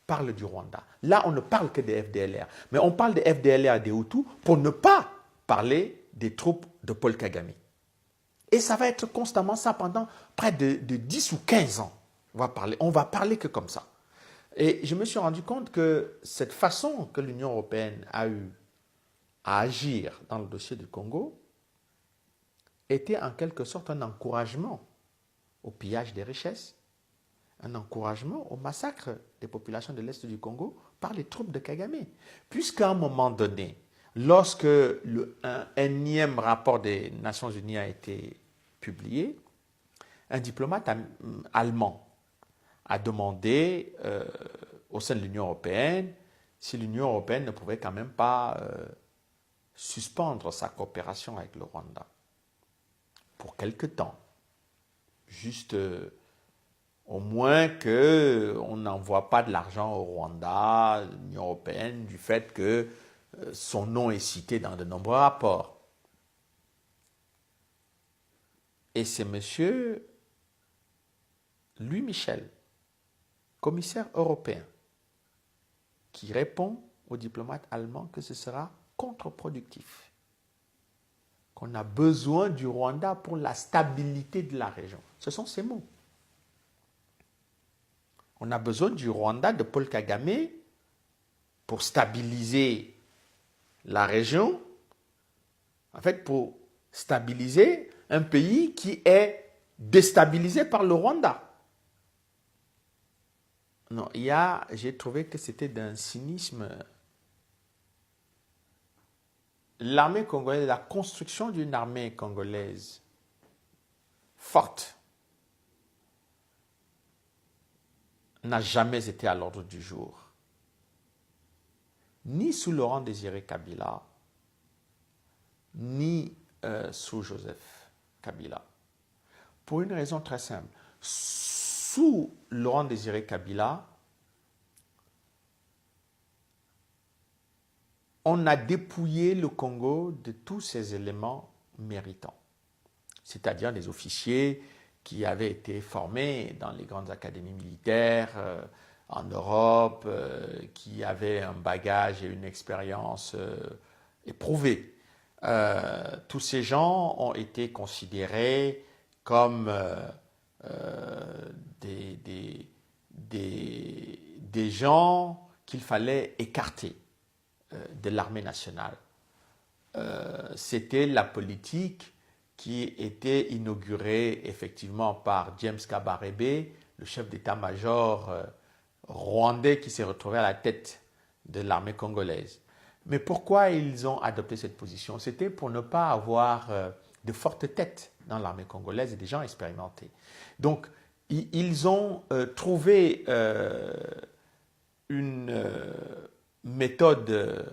Speaker 1: parle du Rwanda. Là, on ne parle que des FDLR. Mais on parle des FDLR et des Hutus pour ne pas parler des troupes de Paul Kagame. Et ça va être constamment ça pendant près de 10 ou 15 ans. On va parler que comme ça. Et je me suis rendu compte que cette façon que l'Union européenne a eu à agir dans le dossier du Congo était en quelque sorte un encouragement au pillage des richesses, un encouragement au massacre des populations de l'Est du Congo par les troupes de Kagame. Puisqu'à un moment donné, lorsque un énième rapport des Nations Unies a été publié, un diplomate allemand a demandé au sein de l'Union européenne si l'Union européenne ne pouvait quand même pas suspendre sa coopération avec le Rwanda pour quelque temps. Juste au moins qu'on n'envoie pas de l'argent au Rwanda, l'Union européenne, du fait que son nom est cité dans de nombreux rapports. Et c'est M. Louis Michel, commissaire européen, qui répond aux diplomates allemands que ce sera contre-productif, qu'on a besoin du Rwanda pour la stabilité de la région. Ce sont ces mots. On a besoin du Rwanda de Paul Kagame pour stabiliser la région, en fait pour stabiliser un pays qui est déstabilisé par le Rwanda. Non, j'ai trouvé que c'était d'un cynisme. L'armée congolaise, la construction d'une armée congolaise forte n'a jamais été à l'ordre du jour, ni sous Laurent Désiré Kabila, ni sous Joseph Kabila. Pour une raison très simple. Sous Laurent Désiré Kabila, on a dépouillé le Congo de tous ses éléments méritants, c'est-à-dire des officiers qui avaient été formés dans les grandes académies militaires en Europe, qui avaient un bagage et une expérience éprouvée. Tous ces gens ont été considérés comme des gens qu'il fallait écarter de l'armée nationale. C'était la politique qui était inaugurée effectivement par James Kabarebe, le chef d'état-major rwandais qui s'est retrouvé à la tête de l'armée congolaise. Mais pourquoi ils ont adopté cette position? C'était pour ne pas avoir de fortes têtes dans l'armée congolaise et des gens expérimentés. Donc, ils ont trouvé une méthode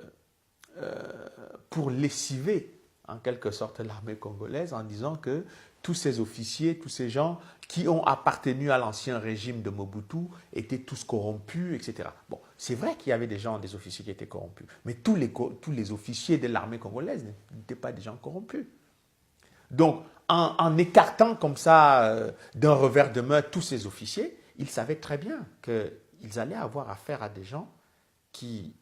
Speaker 1: pour lessiver en quelque sorte l'armée congolaise en disant que tous ces officiers, tous ces gens qui ont appartenu à l'ancien régime de Mobutu étaient tous corrompus, etc. Bon, c'est vrai qu'il y avait des officiers qui étaient corrompus, mais tous les officiers de l'armée congolaise n'étaient pas des gens corrompus. Donc, en écartant comme ça d'un revers de main tous ces officiers, ils savaient très bien qu'ils allaient avoir affaire à des gens qui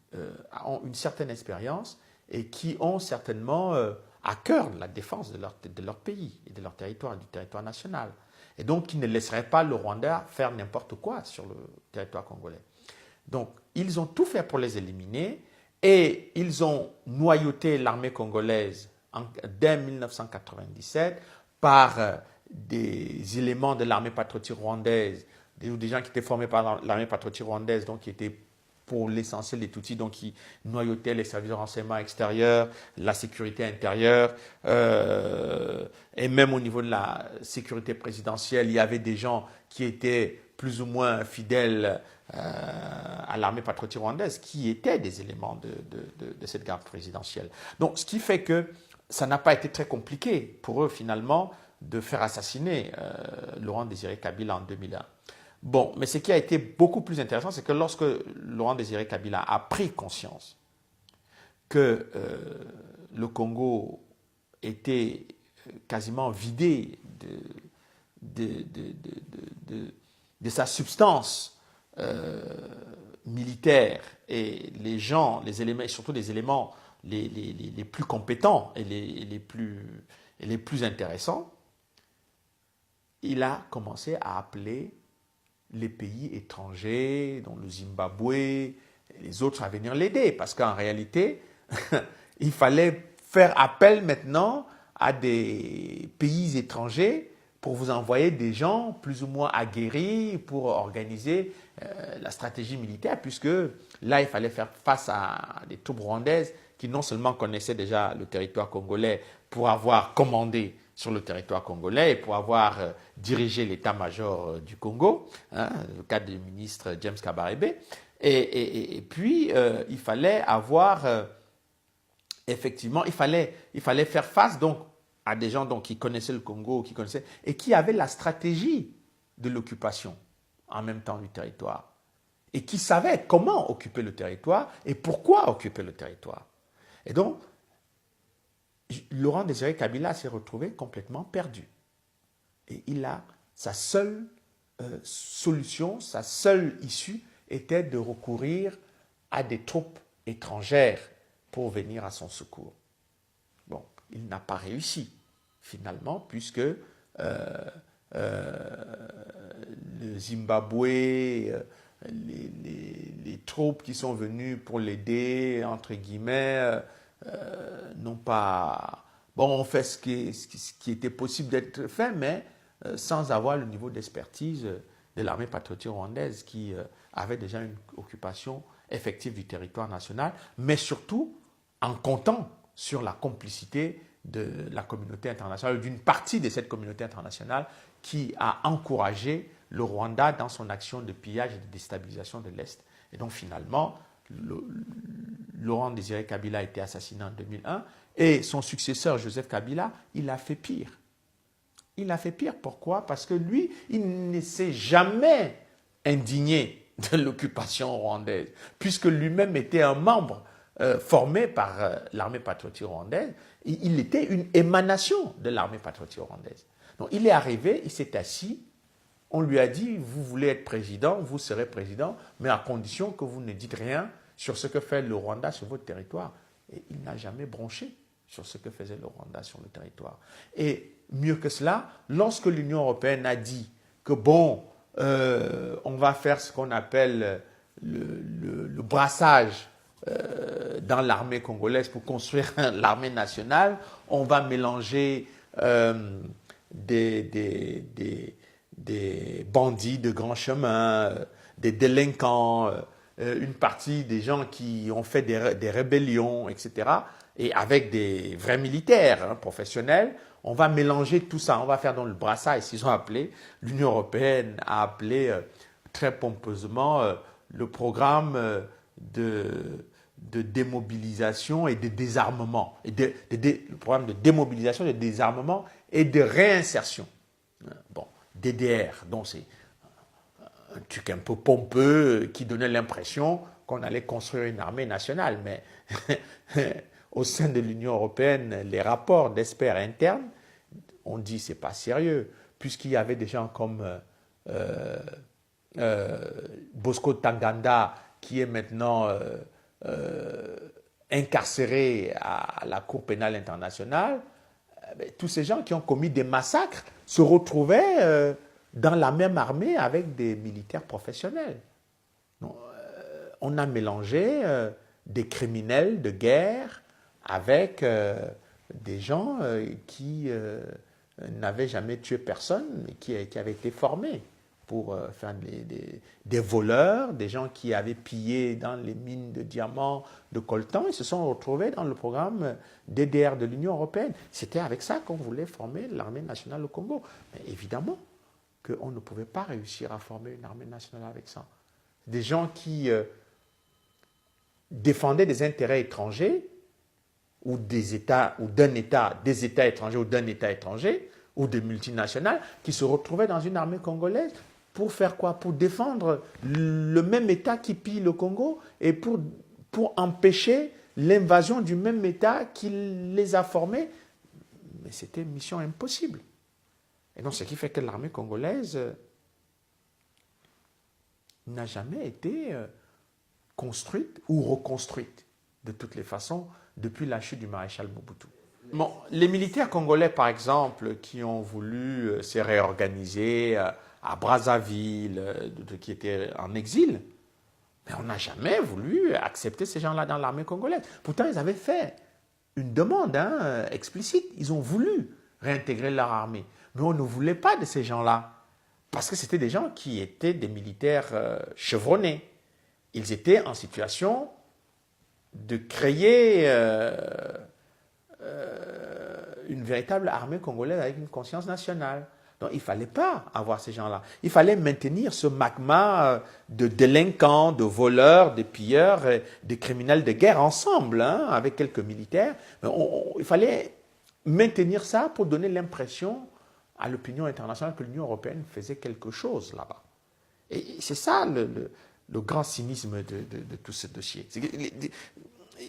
Speaker 1: ont une certaine expérience et qui ont certainement à cœur la défense de leur pays et de leur territoire, du territoire national. Et donc, qui ne laisseraient pas le Rwanda faire n'importe quoi sur le territoire congolais. Donc, ils ont tout fait pour les éliminer et ils ont noyauté l'armée congolaise dès 1997 par des éléments de l'armée patriotique rwandaise, des gens qui étaient formés par l'armée patriotique rwandaise, donc qui étaient pour l'essentiel des Tutsis, donc qui noyautaient les services de renseignement extérieurs, la sécurité intérieure, et même au niveau de la sécurité présidentielle, il y avait des gens qui étaient plus ou moins fidèles à l'armée patriotique rwandaise, qui étaient des éléments de cette garde présidentielle. Donc, ce qui fait que ça n'a pas été très compliqué pour eux, finalement, de faire assassiner Laurent Désiré Kabila en 2001. Bon, mais ce qui a été beaucoup plus intéressant, c'est que lorsque Laurent Désiré Kabila a pris conscience que le Congo était quasiment vidé de sa substance militaire et les éléments, et surtout les éléments les plus compétents et les plus intéressants, il a commencé à appeler les pays étrangers, dont le Zimbabwe, et les autres à venir l'aider. Parce qu'en réalité, il fallait faire appel maintenant à des pays étrangers pour vous envoyer des gens plus ou moins aguerris pour organiser la stratégie militaire, puisque là, il fallait faire face à des troupes rwandaises qui non seulement connaissaient déjà le territoire congolais pour avoir commandé sur le territoire congolais et pour avoir dirigé l'état-major du Congo, le cas du ministre James Kabarebe. Et puis, il fallait avoir, effectivement, il fallait faire face donc à des gens donc, qui connaissaient le Congo, et qui avaient la stratégie de l'occupation en même temps du territoire, et qui savaient comment occuper le territoire et pourquoi occuper le territoire. Et donc, Laurent Désiré Kabila s'est retrouvé complètement perdu. Et sa seule solution, sa seule issue était de recourir à des troupes étrangères pour venir à son secours. Bon, il n'a pas réussi, finalement, puisque le Zimbabwe, les troupes qui sont venues pour l'aider, entre guillemets, n'ont pas... Bon, on fait ce qui était possible d'être fait, mais sans avoir le niveau d'expertise de l'armée patriotique rwandaise qui avait déjà une occupation effective du territoire national, mais surtout en comptant sur la complicité de la communauté internationale, d'une partie de cette communauté internationale qui a encouragé le Rwanda dans son action de pillage et de déstabilisation de l'Est. Et donc finalement, Laurent Désiré Kabila a été assassiné en 2001 et son successeur Joseph Kabila, il a fait pire. Il a fait pire, pourquoi? Parce que lui, il ne s'est jamais indigné de l'occupation rwandaise, puisque lui-même était un membre formé par l'armée patriotique rwandaise. Il était une émanation de l'armée patriotique rwandaise. Donc il est arrivé, il s'est assis, on lui a dit, vous voulez être président, vous serez président, mais à condition que vous ne dites rien sur ce que fait le Rwanda sur votre territoire. Et il n'a jamais bronché sur ce que faisait le Rwanda sur le territoire. Et mieux que cela, lorsque l'Union européenne a dit que bon, on va faire ce qu'on appelle le brassage dans l'armée congolaise pour construire l'armée nationale, on va mélanger des bandits de grand chemin, des délinquants, une partie des gens qui ont fait des rébellions, etc. Et avec des vrais militaires professionnels, on va mélanger tout ça, on va faire dans le brassage, ils ont appelé, l'Union européenne a appelé très pompeusement le programme de démobilisation et de désarmement, le programme de démobilisation, de désarmement et de réinsertion. Bon, DDR, donc c'est un truc un peu pompeux qui donnait l'impression qu'on allait construire une armée nationale, mais au sein de l'Union européenne, les rapports d'experts internes ont dit que ce n'est pas sérieux, puisqu'il y avait des gens comme Bosco Ntaganda, qui est maintenant incarcéré à la Cour pénale internationale. Tous ces gens qui ont commis des massacres se retrouvaient dans la même armée avec des militaires professionnels. Donc, on a mélangé des criminels de guerre avec des gens qui n'avaient jamais tué personne, mais qui avaient été formés pour faire des voleurs, des gens qui avaient pillé dans les mines de diamants de coltan. Ils se sont retrouvés dans le programme DDR de l'Union européenne. C'était avec ça qu'on voulait former l'armée nationale au Congo. Mais évidemment qu'on ne pouvait pas réussir à former une armée nationale avec ça. Des gens qui défendaient des intérêts étrangers ou des États étrangers ou d'un État étranger ou des multinationales qui se retrouvaient dans une armée congolaise pour faire quoi? Pour défendre le même État qui pille le Congo et pour empêcher l'invasion du même État qui les a formés. Mais c'était une mission impossible. Et donc, ce qui fait que l'armée congolaise n'a jamais été construite ou reconstruite de toutes les façons depuis la chute du maréchal Mobutu. Bon, les militaires congolais, par exemple, qui ont voulu se réorganiser à Brazzaville, qui étaient en exil, mais on n'a jamais voulu accepter ces gens-là dans l'armée congolaise. Pourtant, ils avaient fait une demande explicite. Ils ont voulu réintégrer leur armée. Mais on ne voulait pas de ces gens-là. Parce que c'était des gens qui étaient des militaires chevronnés. Ils étaient en situation de créer une véritable armée congolaise avec une conscience nationale. Donc il ne fallait pas avoir ces gens-là. Il fallait maintenir ce magma de délinquants, de voleurs, de pilleurs, de criminels de guerre ensemble, avec quelques militaires. Mais il fallait maintenir ça pour donner l'impression à l'opinion internationale que l'Union européenne faisait quelque chose là-bas. Et c'est ça le grand cynisme de tout ce dossier.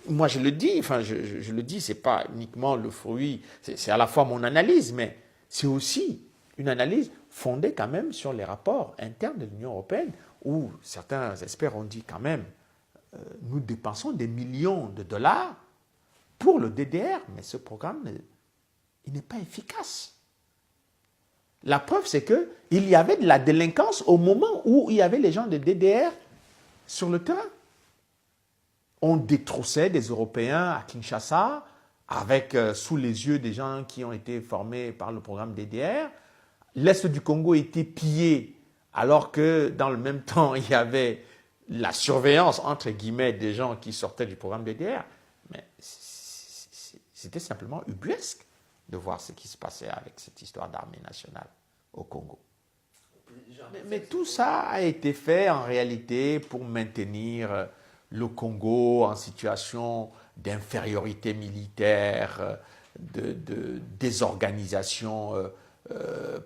Speaker 1: Moi, je le dis, je le dis, c'est pas uniquement le fruit, c'est à la fois mon analyse, mais c'est aussi une analyse fondée quand même sur les rapports internes de l'Union européenne, où certains experts ont dit quand même, nous dépensons des millions de dollars pour le DDR, mais ce programme, il n'est pas efficace. La preuve, c'est qu'il y avait de la délinquance au moment où il y avait les gens de DDR sur le terrain. On détroussait des Européens à Kinshasa avec sous les yeux des gens qui ont été formés par le programme DDR. L'Est du Congo était pillé alors que dans le même temps, il y avait la surveillance, entre guillemets, des gens qui sortaient du programme DDR. Mais c'était simplement ubuesque de voir ce qui se passait avec cette histoire d'armée nationale au Congo. Mais tout ça a été fait en réalité pour maintenir le Congo en situation d'infériorité militaire, de désorganisation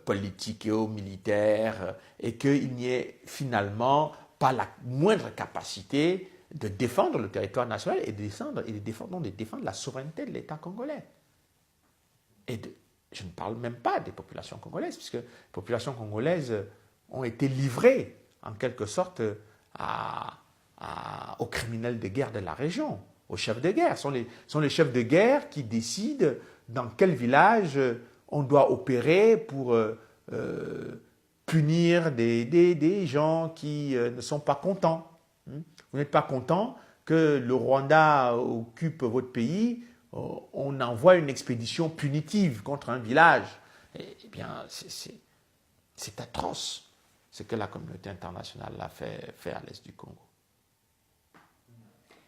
Speaker 1: politique et militaire, et qu'il n'y ait finalement pas la moindre capacité de défendre le territoire national et de défendre la souveraineté de l'État congolais. Je ne parle même pas des populations congolaises, puisque les populations congolaises ont été livrées, en quelque sorte, aux criminels de guerre de la région, aux chefs de guerre. Ce sont les chefs de guerre qui décident dans quel village on doit opérer pour punir des gens qui ne sont pas contents. Vous n'êtes pas content que le Rwanda occupe votre pays, on envoie une expédition punitive contre un village. Eh bien, c'est atroce ce que la communauté internationale a fait à l'est du Congo.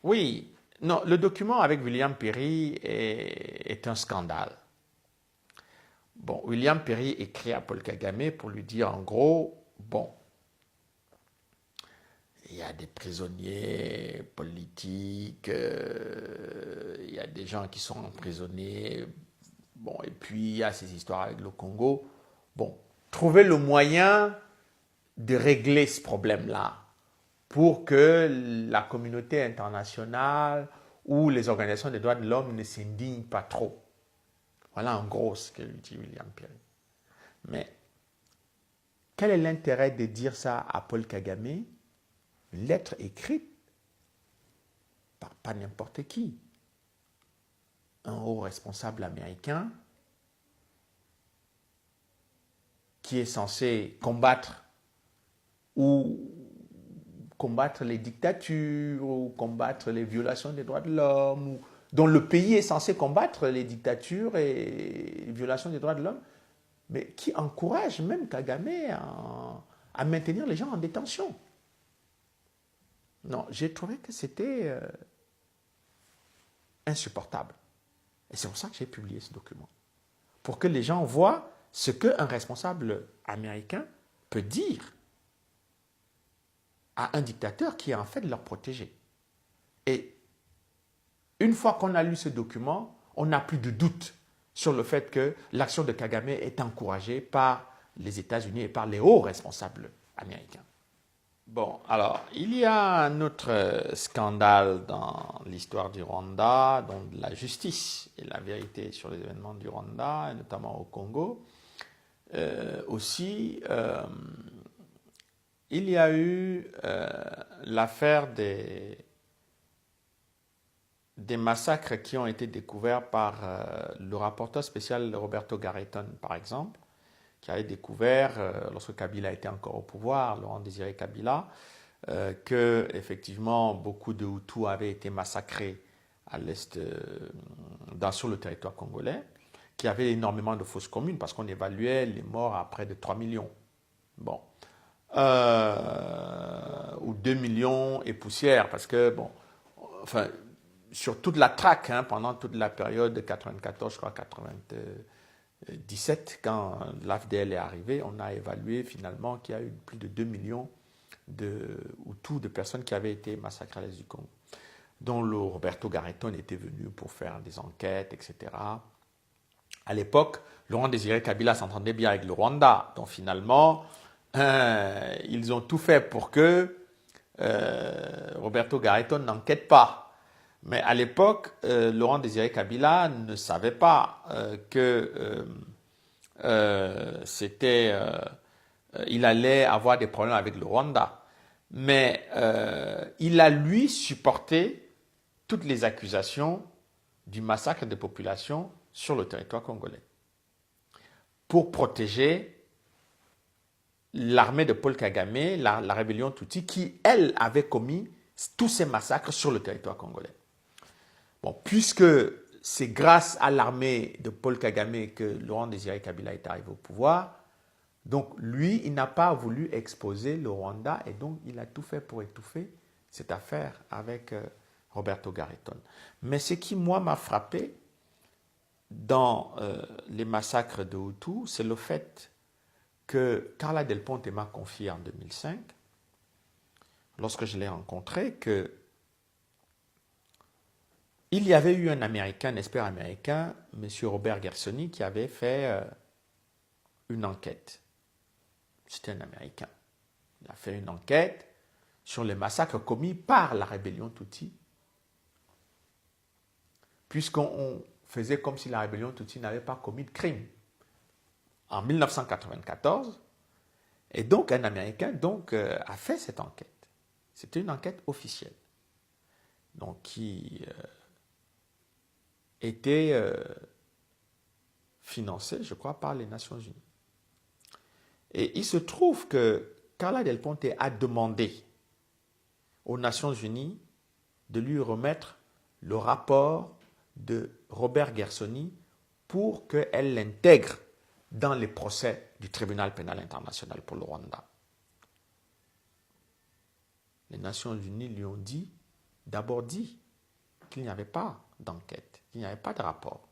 Speaker 1: Oui, non, le document avec William Perry est un scandale. Bon, William Perry écrit à Paul Kagame pour lui dire en gros, bon, il y a des prisonniers politiques, il y a des gens qui sont emprisonnés, bon, et puis il y a ces histoires avec le Congo. Bon, trouver le moyen de régler ce problème-là pour que la communauté internationale ou les organisations des droits de l'homme ne s'indignent pas trop. Voilà en gros ce que lui dit William Perry. Mais quel est l'intérêt de dire ça à Paul Kagame? Une lettre écrite par pas n'importe qui. Un haut responsable américain qui est censé combattre les dictatures, ou combattre les violations des droits de l'homme, dont le pays est censé combattre les dictatures et les violations des droits de l'homme, mais qui encourage même Kagame à maintenir les gens en détention. Non, j'ai trouvé que c'était insupportable. Et c'est pour ça que j'ai publié ce document. Pour que les gens voient ce qu'un responsable américain peut dire à un dictateur qui est en fait leur protégé. Et une fois qu'on a lu ce document, on n'a plus de doute sur le fait que l'action de Kagame est encouragée par les États-Unis et par les hauts responsables américains. Bon, alors, il y a un autre scandale dans l'histoire du Rwanda, donc la justice et la vérité sur les événements du Rwanda, et notamment au Congo. Il y a eu l'affaire des massacres qui ont été découverts par le rapporteur spécial Roberto Garretton, par exemple, qui avait découvert, lorsque Kabila était encore au pouvoir, Laurent Désiré Kabila, que effectivement beaucoup de Hutus avaient été massacrés à l'est, sur le territoire congolais, qu'il y avait énormément de fausses communes, parce qu'on évaluait les morts à près de 3 millions. Bon. Ou 2 millions et poussière, parce que, bon, enfin, sur toute la traque, pendant toute la période de 94, je crois, 97, quand l'AFDL est arrivé, on a évalué finalement qu'il y a eu plus de 2 millions de personnes qui avaient été massacrées à l'est du Congo, dont le Roberto Garretton était venu pour faire des enquêtes, etc. À l'époque, Laurent Désiré Kabila s'entendait bien avec le Rwanda, donc finalement, ils ont tout fait pour que Roberto Garretton n'enquête pas. Mais à l'époque, Laurent Désiré Kabila ne savait pas il allait avoir des problèmes avec le Rwanda. Mais il a, lui, supporté toutes les accusations du massacre des populations sur le territoire congolais pour protéger l'armée de Paul Kagame, la rébellion Tutsi, qui, elle, avait commis tous ces massacres sur le territoire congolais. Bon, puisque c'est grâce à l'armée de Paul Kagame que Laurent Désiré Kabila est arrivé au pouvoir, donc lui, il n'a pas voulu exposer le Rwanda et donc il a tout fait pour étouffer cette affaire avec Roberto Garretón. Mais ce qui, moi, m'a frappé dans les massacres de Hutus, c'est le fait que Carla Del Ponte m'a confié en 2005, lorsque je l'ai rencontré, que il y avait eu un Américain, un expert américain, M. Robert Gersony, qui avait fait une enquête. C'était un Américain. Il a fait une enquête sur les massacres commis par la rébellion Tutsi, puisqu'on faisait comme si la rébellion Tutsi n'avait pas commis de crime. En 1994, et donc un Américain a fait cette enquête. C'était une enquête officielle, donc qui était financée, je crois, par les Nations Unies. Et il se trouve que Carla Del Ponte a demandé aux Nations Unies de lui remettre le rapport de Robert Gersony pour qu'elle l'intègre dans les procès du tribunal pénal international pour le Rwanda. Les Nations Unies lui ont d'abord dit qu'il n'y avait pas d'enquête, qu'il n'y avait pas de rapport.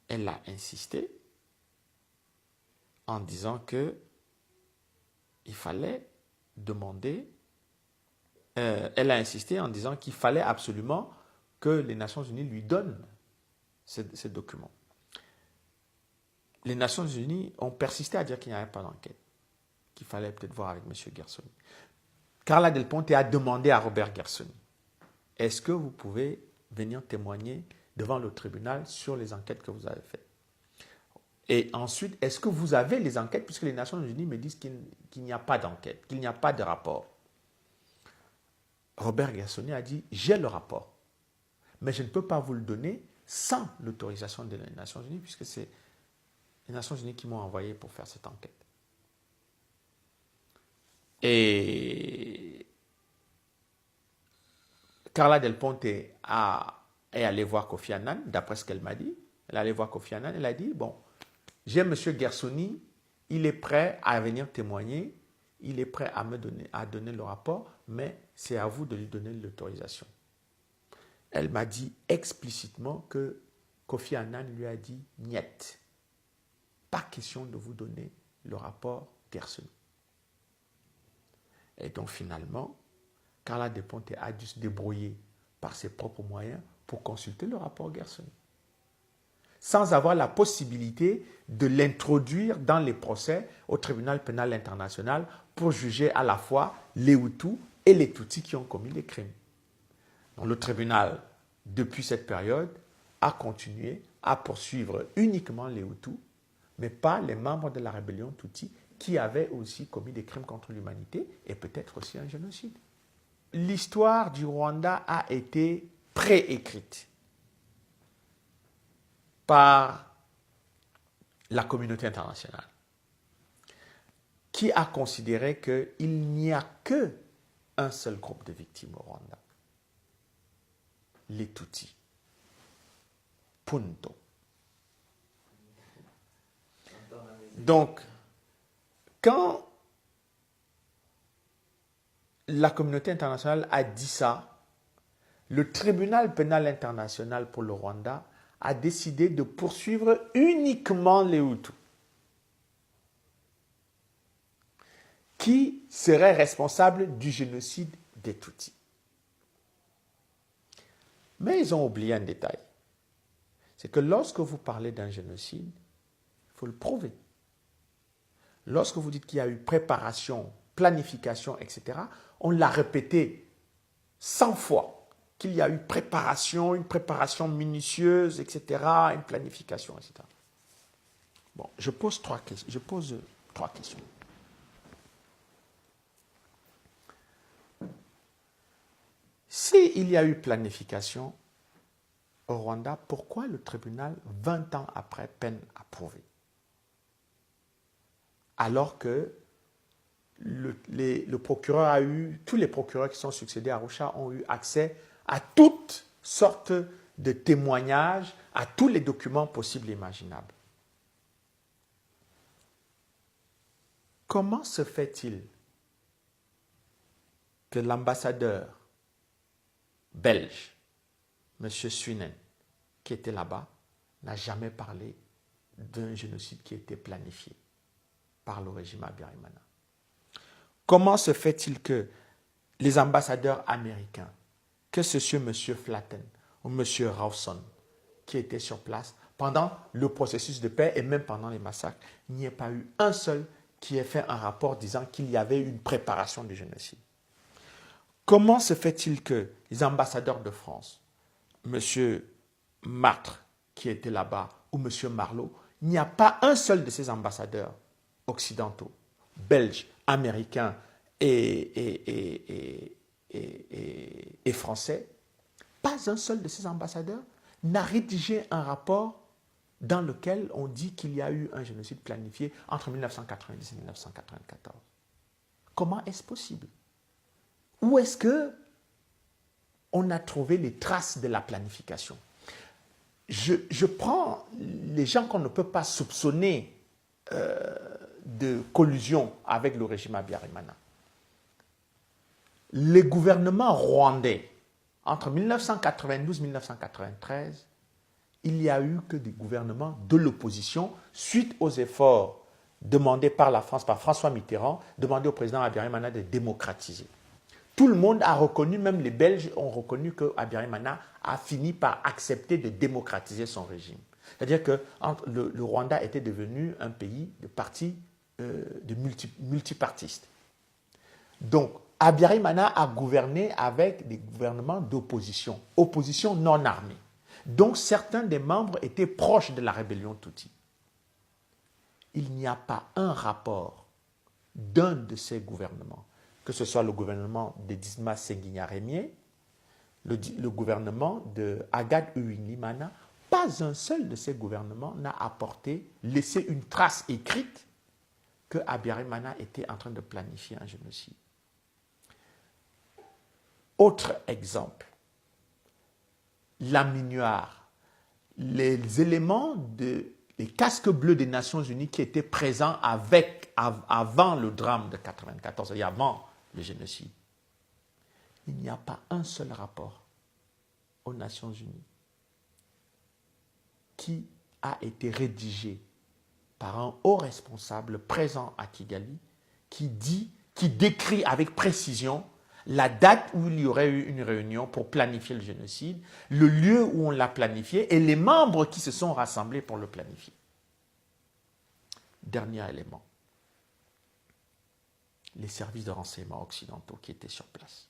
Speaker 1: Elle a insisté en disant que il fallait demander, elle a insisté en disant qu'il fallait absolument que les Nations Unies lui donnent ces documents. Les Nations Unies ont persisté à dire qu'il n'y avait pas d'enquête, qu'il fallait peut-être voir avec M. Gersony. Carla Del Ponte a demandé à Robert Gersony, est-ce que vous pouvez venir témoigner devant le tribunal sur les enquêtes que vous avez faites? Et ensuite, est-ce que vous avez les enquêtes, puisque les Nations Unies me disent qu'il n'y a pas d'enquête, qu'il n'y a pas de rapport? Robert Gersony a dit, j'ai le rapport, mais je ne peux pas vous le donner sans l'autorisation des Nations Unies, puisque c'est les Nations Unies qui m'ont envoyé pour faire cette enquête. Et Carla Del Ponte est allée voir Kofi Annan, d'après ce qu'elle m'a dit. Elle est allée voir Kofi Annan, elle a dit, bon, j'ai M. Gersony, il est prêt à venir témoigner, il est prêt à donner le rapport, mais c'est à vous de lui donner l'autorisation. Elle m'a dit explicitement que Kofi Annan lui a dit « niet ». Pas question de vous donner le rapport Gersony. Et donc finalement, Carla Del Ponte a dû se débrouiller par ses propres moyens pour consulter le rapport Gersony, sans avoir la possibilité de l'introduire dans les procès au tribunal pénal international pour juger à la fois les Hutus et les Tutsis qui ont commis les crimes. Donc, le tribunal, depuis cette période, a continué à poursuivre uniquement les Hutus, mais pas les membres de la rébellion Tutsi qui avaient aussi commis des crimes contre l'humanité et peut-être aussi un génocide. L'histoire du Rwanda a été préécrite par la communauté internationale, qui a considéré qu'il n'y a qu'un seul groupe de victimes au Rwanda, les Tutsis. Punto. Donc, quand la communauté internationale a dit ça, le tribunal pénal international pour le Rwanda a décidé de poursuivre uniquement les Hutus, qui seraient responsables du génocide des Tutsis. Mais ils ont oublié un détail. C'est que lorsque vous parlez d'un génocide, il faut le prouver. Lorsque vous dites qu'il y a eu préparation, planification, etc., on l'a répété 100 fois qu'il y a eu préparation, une préparation minutieuse, etc., une planification, etc. Bon, je pose trois questions. S'il y a eu planification au Rwanda, pourquoi le tribunal, 20 ans après, peine à prouver? Alors que le procureur a eu, tous les procureurs qui sont succédés à Arusha ont eu accès à toutes sortes de témoignages, à tous les documents possibles et imaginables. Comment se fait-il que l'ambassadeur belge, M. Swinen, qui était là-bas, n'a jamais parlé d'un génocide qui était planifié par le régime Habyarimana. Comment se fait-il que les ambassadeurs américains, que ce soit M. Flatten ou M. Rawson, qui étaient sur place pendant le processus de paix et même pendant les massacres, il n'y ait pas eu un seul qui ait fait un rapport disant qu'il y avait une préparation du génocide? Comment se fait-il que les ambassadeurs de France, M. Martre, qui était là-bas, ou M. Marleau, il n'y a pas un seul de ces ambassadeurs occidentaux, belges, américains et français, pas un seul de ces ambassadeurs n'a rédigé un rapport dans lequel on dit qu'il y a eu un génocide planifié entre 1990 et 1994. Comment est-ce possible? Où est-ce que on a trouvé les traces de la planification? Je prends les gens qu'on ne peut pas soupçonner de collusion avec le régime Habyarimana. Les gouvernements rwandais, entre 1992 et 1993, il n'y a eu que des gouvernements de l'opposition suite aux efforts demandés par la France, par François Mitterrand, demandés au président Habyarimana de démocratiser. Tout le monde a reconnu, même les Belges ont reconnu que Habyarimana a fini par accepter de démocratiser son régime. C'est-à-dire que le Rwanda était devenu un pays de parti multipartiste. Donc, Habyarimana a gouverné avec des gouvernements d'opposition, opposition non armée. Donc, certains des membres étaient proches de la rébellion Tutsi. Il n'y a pas un rapport d'un de ces gouvernements, que ce soit le gouvernement de Dismas Senginya-Rémier, le gouvernement de Agathe Uwinglimana, pas un seul de ces gouvernements n'a laissé une trace écrite que Habyarimana était en train de planifier un génocide. Autre exemple, la minuar, les éléments les casques bleus des Nations Unies qui étaient présents avant le drame de 1994 et avant le génocide. Il n'y a pas un seul rapport aux Nations Unies qui a été rédigé par un haut responsable présent à Kigali qui décrit avec précision la date où il y aurait eu une réunion pour planifier le génocide, le lieu où on l'a planifié et les membres qui se sont rassemblés pour le planifier. Dernier élément, les services de renseignement occidentaux qui étaient sur place.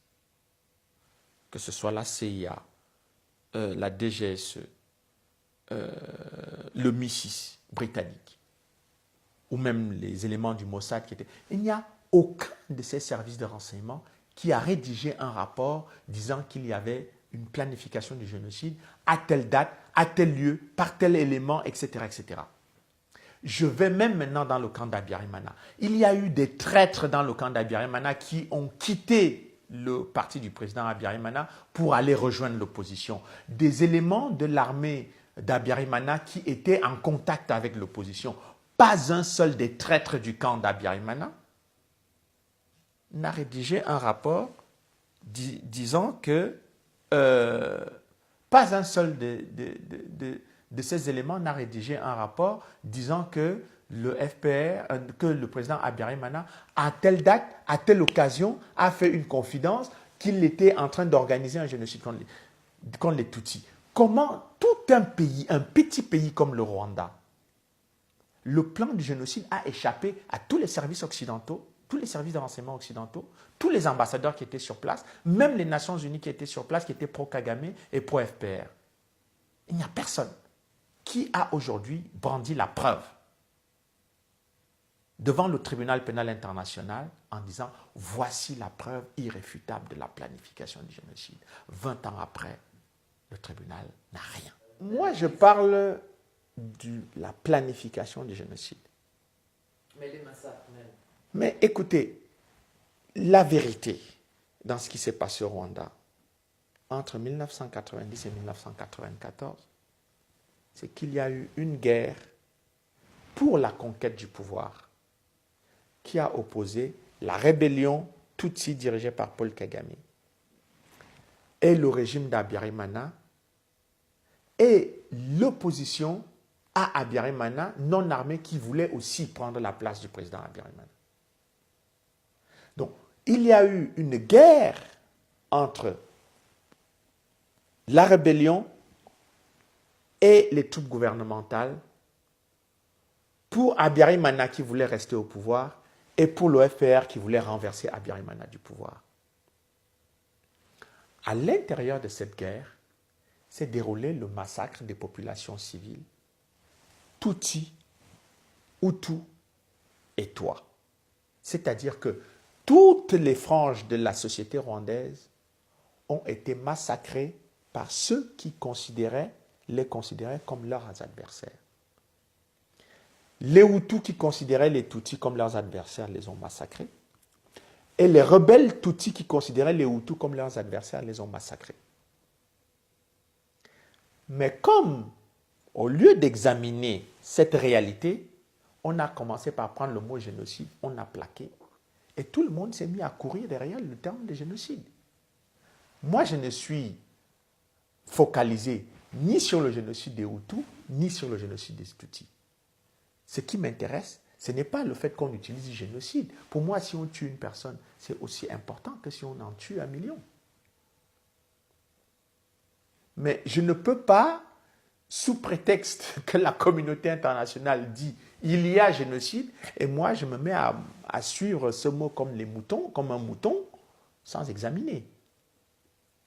Speaker 1: Que ce soit la CIA, la DGSE, le MI6 britannique, ou même les éléments du Mossad qui étaient... Il n'y a aucun de ces services de renseignement qui a rédigé un rapport disant qu'il y avait une planification du génocide à telle date, à tel lieu, par tel élément, etc., etc. Je vais même maintenant dans le camp d'Habyarimana. Il y a eu des traîtres dans le camp d'Habyarimana qui ont quitté le parti du président Habyarimana pour aller rejoindre l'opposition. Des éléments de l'armée d'Habyarimana qui étaient en contact avec l'opposition. Pas un seul des traîtres du camp d'Habyarimana n'a rédigé un rapport disant que pas un seul de ces éléments n'a rédigé un rapport disant que le FPR, que le président Habyarimana, à telle date, à telle occasion, a fait une confidence qu'il était en train d'organiser un génocide contre les Tutsis. Comment tout un pays, un petit pays comme le Rwanda, le plan du génocide a échappé à tous les services occidentaux, tous les services de renseignement occidentaux, tous les ambassadeurs qui étaient sur place, même les Nations Unies qui étaient sur place, qui étaient pro-Kagame et pro-FPR. Il n'y a personne qui a aujourd'hui brandi la preuve devant le tribunal pénal international en disant « voici la preuve irréfutable de la planification du génocide ». 20 ans après, le tribunal n'a rien. Moi, je parle de la planification du génocide.
Speaker 2: Mais les massacres même.
Speaker 1: Mais écoutez, la vérité dans ce qui s'est passé au Rwanda entre 1990 et 1994, c'est qu'il y a eu une guerre pour la conquête du pouvoir qui a opposé la rébellion Tutsi dirigé par Paul Kagame et le régime d'Abiyarimana et l'opposition à Abiyarimana non armée qui voulait aussi prendre la place du président Abiyarimana. Donc, il y a eu une guerre entre la rébellion et les troupes gouvernementales pour Abiyarimana qui voulait rester au pouvoir et pour l'OFR qui voulait renverser Abiyarimana du pouvoir. À l'intérieur de cette guerre s'est déroulé le massacre des populations civiles, Tutsi, Hutu et Twa. C'est-à-dire que toutes les franges de la société rwandaise ont été massacrées par ceux qui les considéraient comme leurs adversaires. Les Hutus qui considéraient les Tutsis comme leurs adversaires les ont massacrés. Et les rebelles Tutsis qui considéraient les Hutus comme leurs adversaires les ont massacrés. Mais comme, au lieu d'examiner cette réalité, on a commencé par prendre le mot génocide, on a plaqué, et tout le monde s'est mis à courir derrière le terme de génocide. Moi, je ne suis focalisé ni sur le génocide des Hutus, ni sur le génocide des Tutsis. Ce qui m'intéresse, ce n'est pas le fait qu'on utilise génocide. Pour moi, si on tue une personne, c'est aussi important que si on en tue 1 million. Mais je ne peux pas, sous prétexte que la communauté internationale dit il y a génocide, et moi je me mets à suivre ce mot comme un mouton, sans examiner.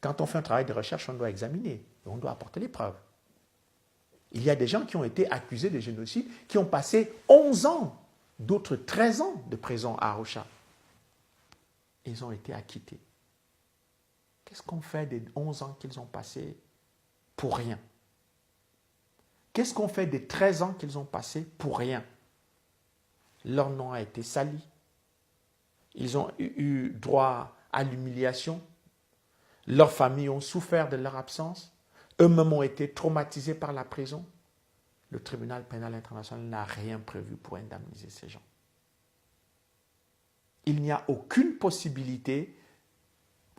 Speaker 1: Quand on fait un travail de recherche, on doit examiner, et on doit apporter les preuves. Il y a des gens qui ont été accusés de génocide, qui ont passé 11 ans, d'autres 13 ans de prison à Arusha. Ils ont été acquittés. Qu'est-ce qu'on fait des 11 ans qu'ils ont passés pour rien? Qu'est-ce qu'on fait des 13 ans qu'ils ont passés pour rien? Leur nom a été sali. Ils ont eu droit à l'humiliation. Leurs familles ont souffert de leur absence. Eux-mêmes ont été traumatisés par la prison. Le tribunal pénal international n'a rien prévu pour indemniser ces gens. Il n'y a aucune possibilité,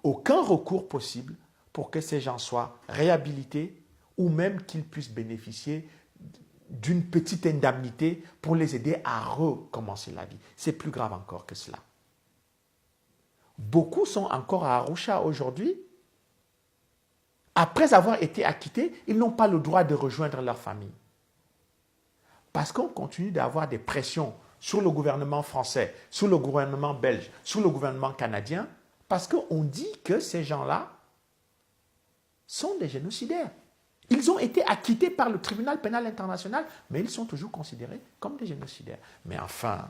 Speaker 1: aucun recours possible pour que ces gens soient réhabilités ou même qu'ils puissent bénéficier d'une petite indemnité pour les aider à recommencer la vie. C'est plus grave encore que cela. Beaucoup sont encore à Arusha aujourd'hui. Après avoir été acquittés, ils n'ont pas le droit de rejoindre leur famille. Parce qu'on continue d'avoir des pressions sur le gouvernement français, sur le gouvernement belge, sur le gouvernement canadien, parce qu'on dit que ces gens-là sont des génocidaires. Ils ont été acquittés par le tribunal pénal international, mais ils sont toujours considérés comme des génocidaires. Mais enfin,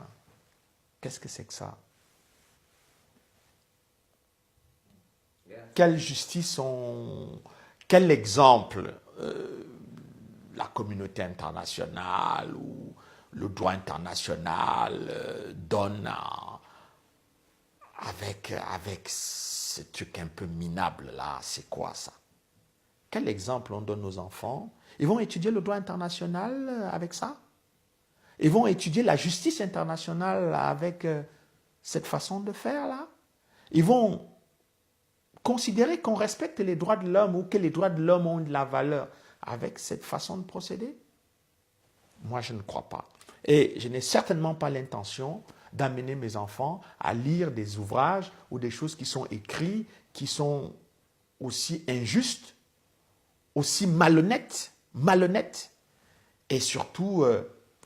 Speaker 1: qu'est-ce que c'est que ça? Quelle justice quel exemple la communauté internationale ou le droit international donne avec ce truc un peu minable là? C'est quoi ça? Quel exemple on donne aux enfants? Ils vont étudier le droit international avec ça? Ils vont étudier la justice internationale avec cette façon de faire là? Ils vont considérer qu'on respecte les droits de l'homme ou que les droits de l'homme ont de la valeur avec cette façon de procéder? Moi, je ne crois pas. Et je n'ai certainement pas l'intention d'amener mes enfants à lire des ouvrages ou des choses qui sont écrites, qui sont aussi injustes, aussi malhonnêtes, et surtout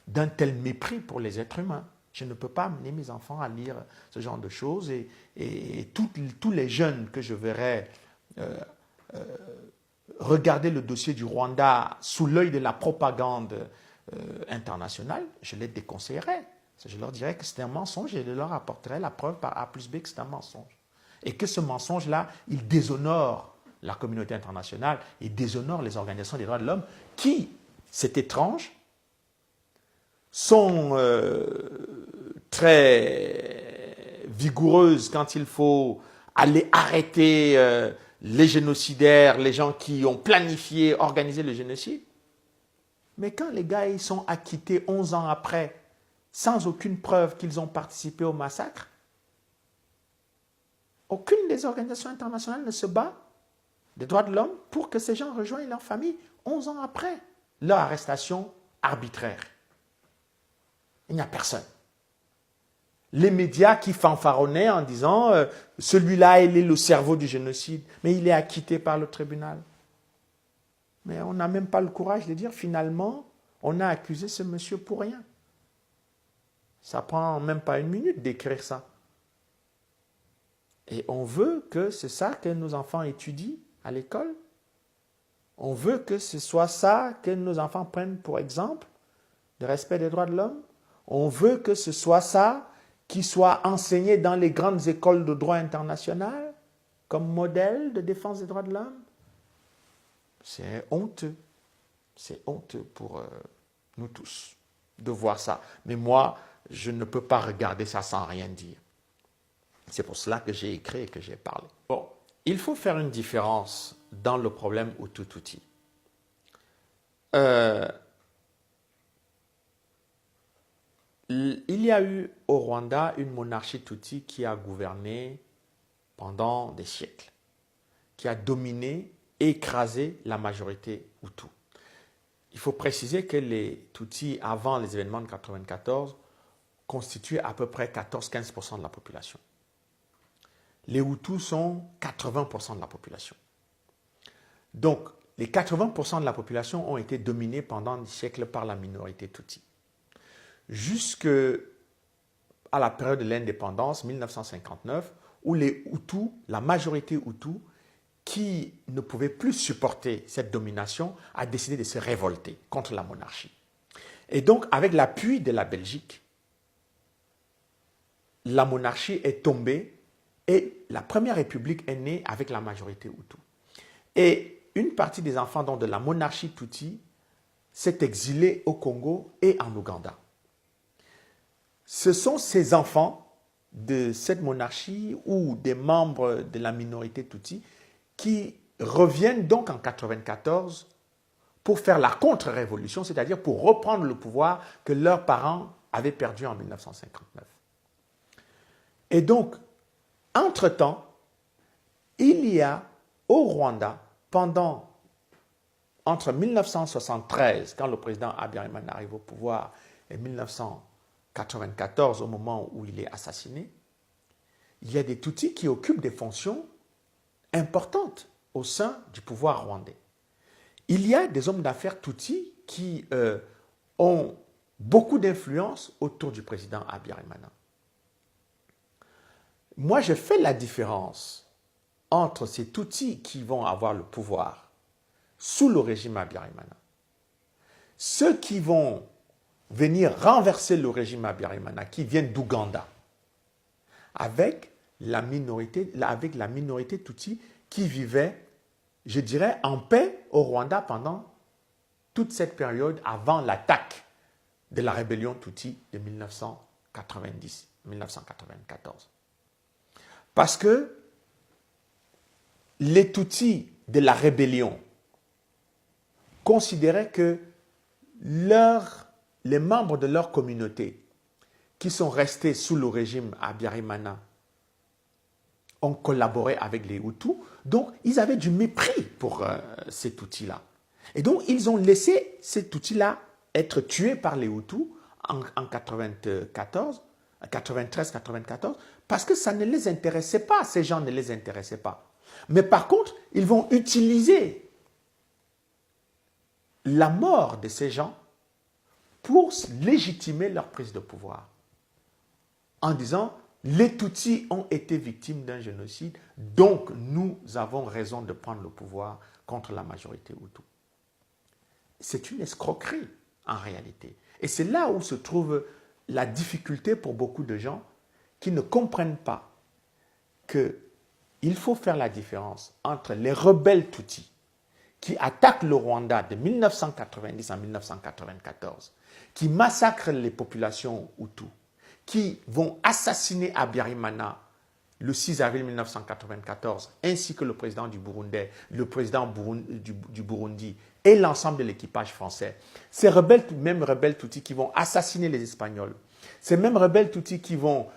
Speaker 1: d'un tel mépris pour les êtres humains. Je ne peux pas amener mes enfants à lire ce genre de choses et tous les jeunes que je verrai regarder le dossier du Rwanda sous l'œil de la propagande internationale, je les déconseillerais. Je leur dirais que c'est un mensonge et je leur apporterai la preuve par A plus B que c'est un mensonge. Et que ce mensonge-là, il déshonore la communauté internationale, il déshonore les organisations des droits de l'homme qui, c'est étrange, sont très vigoureuses quand il faut aller arrêter les génocidaires, les gens qui ont planifié, organisé le génocide. Mais quand les gars ils sont acquittés 11 ans après, sans aucune preuve qu'ils ont participé au massacre, Aucune des organisations internationales ne se bat des droits de l'homme pour que ces gens rejoignent leur famille 11 ans après leur arrestation arbitraire. Il n'y a personne. Les médias qui fanfaronnaient en disant celui-là, il est le cerveau du génocide, mais il est acquitté par le tribunal. Mais on n'a même pas le courage de dire finalement, on a accusé ce monsieur pour rien. Ça prend même pas une minute d'écrire ça. Et on veut que c'est ça que nos enfants étudient à l'école. On veut que ce soit ça que nos enfants prennent pour exemple de respect des droits de l'homme. On veut que ce soit ça qui soit enseigné dans les grandes écoles de droit international comme modèle de défense des droits de l'homme. C'est honteux. C'est honteux pour nous tous de voir ça. Mais moi, je ne peux pas regarder ça sans rien dire. C'est pour cela que j'ai écrit et que j'ai parlé. Bon, il faut faire une différence dans le problème Hutu-Tutsi. Il y a eu au Rwanda une monarchie Tutsi qui a gouverné pendant des siècles, qui a dominé et écrasé la majorité Hutu. Il faut préciser que les Tutsis, avant les événements de 1994, constituaient à peu près 14-15% de la population. Les Hutus sont 80% de la population. Donc, les 80% de la population ont été dominés pendant des siècles par la minorité Tutsi. Jusqu'à la période de l'indépendance, 1959, où les Hutus, la majorité Hutu, qui ne pouvait plus supporter cette domination, a décidé de se révolter contre la monarchie. Et donc, avec l'appui de la Belgique, la monarchie est tombée et la première république est née avec la majorité Hutu. Et une partie des enfants donc, de la monarchie Tutsi s'est exilée au Congo et en Ouganda. Ce sont ces enfants de cette monarchie ou des membres de la minorité Tutsi qui reviennent donc en 1994 pour faire la contre-révolution, c'est-à-dire pour reprendre le pouvoir que leurs parents avaient perdu en 1959. Et donc, entre-temps, il y a au Rwanda, entre 1973, quand le président Habyarimana arrive au pouvoir, et 1994, au moment où il est assassiné, il y a des Tutsis qui occupent des fonctions importantes au sein du pouvoir rwandais. Il y a des hommes d'affaires Tutsis qui ont beaucoup d'influence autour du président Habyarimana. Moi, je fais la différence entre ces Tutsis qui vont avoir le pouvoir sous le régime Habyarimana, ceux qui vont venir renverser le régime Habyarimana, qui viennent d'Ouganda, avec la minorité Tutsi qui vivait, je dirais, en paix au Rwanda pendant toute cette période avant l'attaque de la rébellion Tutsi de 1994. Parce que les Tutsis de la rébellion considéraient que les membres de leur communauté qui sont restés sous le régime Habyarimana ont collaboré avec les Hutus, donc ils avaient du mépris pour ces Tutsis-là. Et donc ils ont laissé ces Tutsis-là être tués par les Hutus en 93-94, parce que ça ne les intéressait pas, ces gens ne les intéressaient pas. Mais par contre, ils vont utiliser la mort de ces gens pour légitimer leur prise de pouvoir. En disant, les Tutsis ont été victimes d'un génocide, donc nous avons raison de prendre le pouvoir contre la majorité Hutu. C'est une escroquerie en réalité. Et c'est là où se trouve la difficulté pour beaucoup de gens qui ne comprennent pas qu'il faut faire la différence entre les rebelles Tutsis qui attaquent le Rwanda de 1990 à 1994, qui massacrent les populations Hutus, qui vont assassiner Habyarimana le 6 avril 1994, ainsi que le président du Burundi, du Burundi et l'ensemble de l'équipage français. Ces mêmes rebelles Tutsis qui vont assassiner les Espagnols, ces mêmes rebelles Tutsis qui vont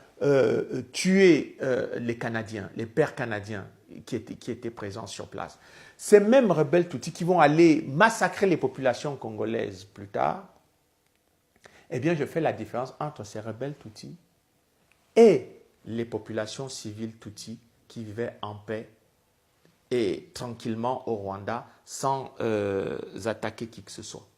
Speaker 1: tuer les Canadiens, les pères canadiens qui étaient présents sur place. Ces mêmes rebelles Tutsis qui vont aller massacrer les populations congolaises plus tard, eh bien, je fais la différence entre ces rebelles Tutsis et les populations civiles Tutsis qui vivaient en paix et tranquillement au Rwanda sans attaquer qui que ce soit.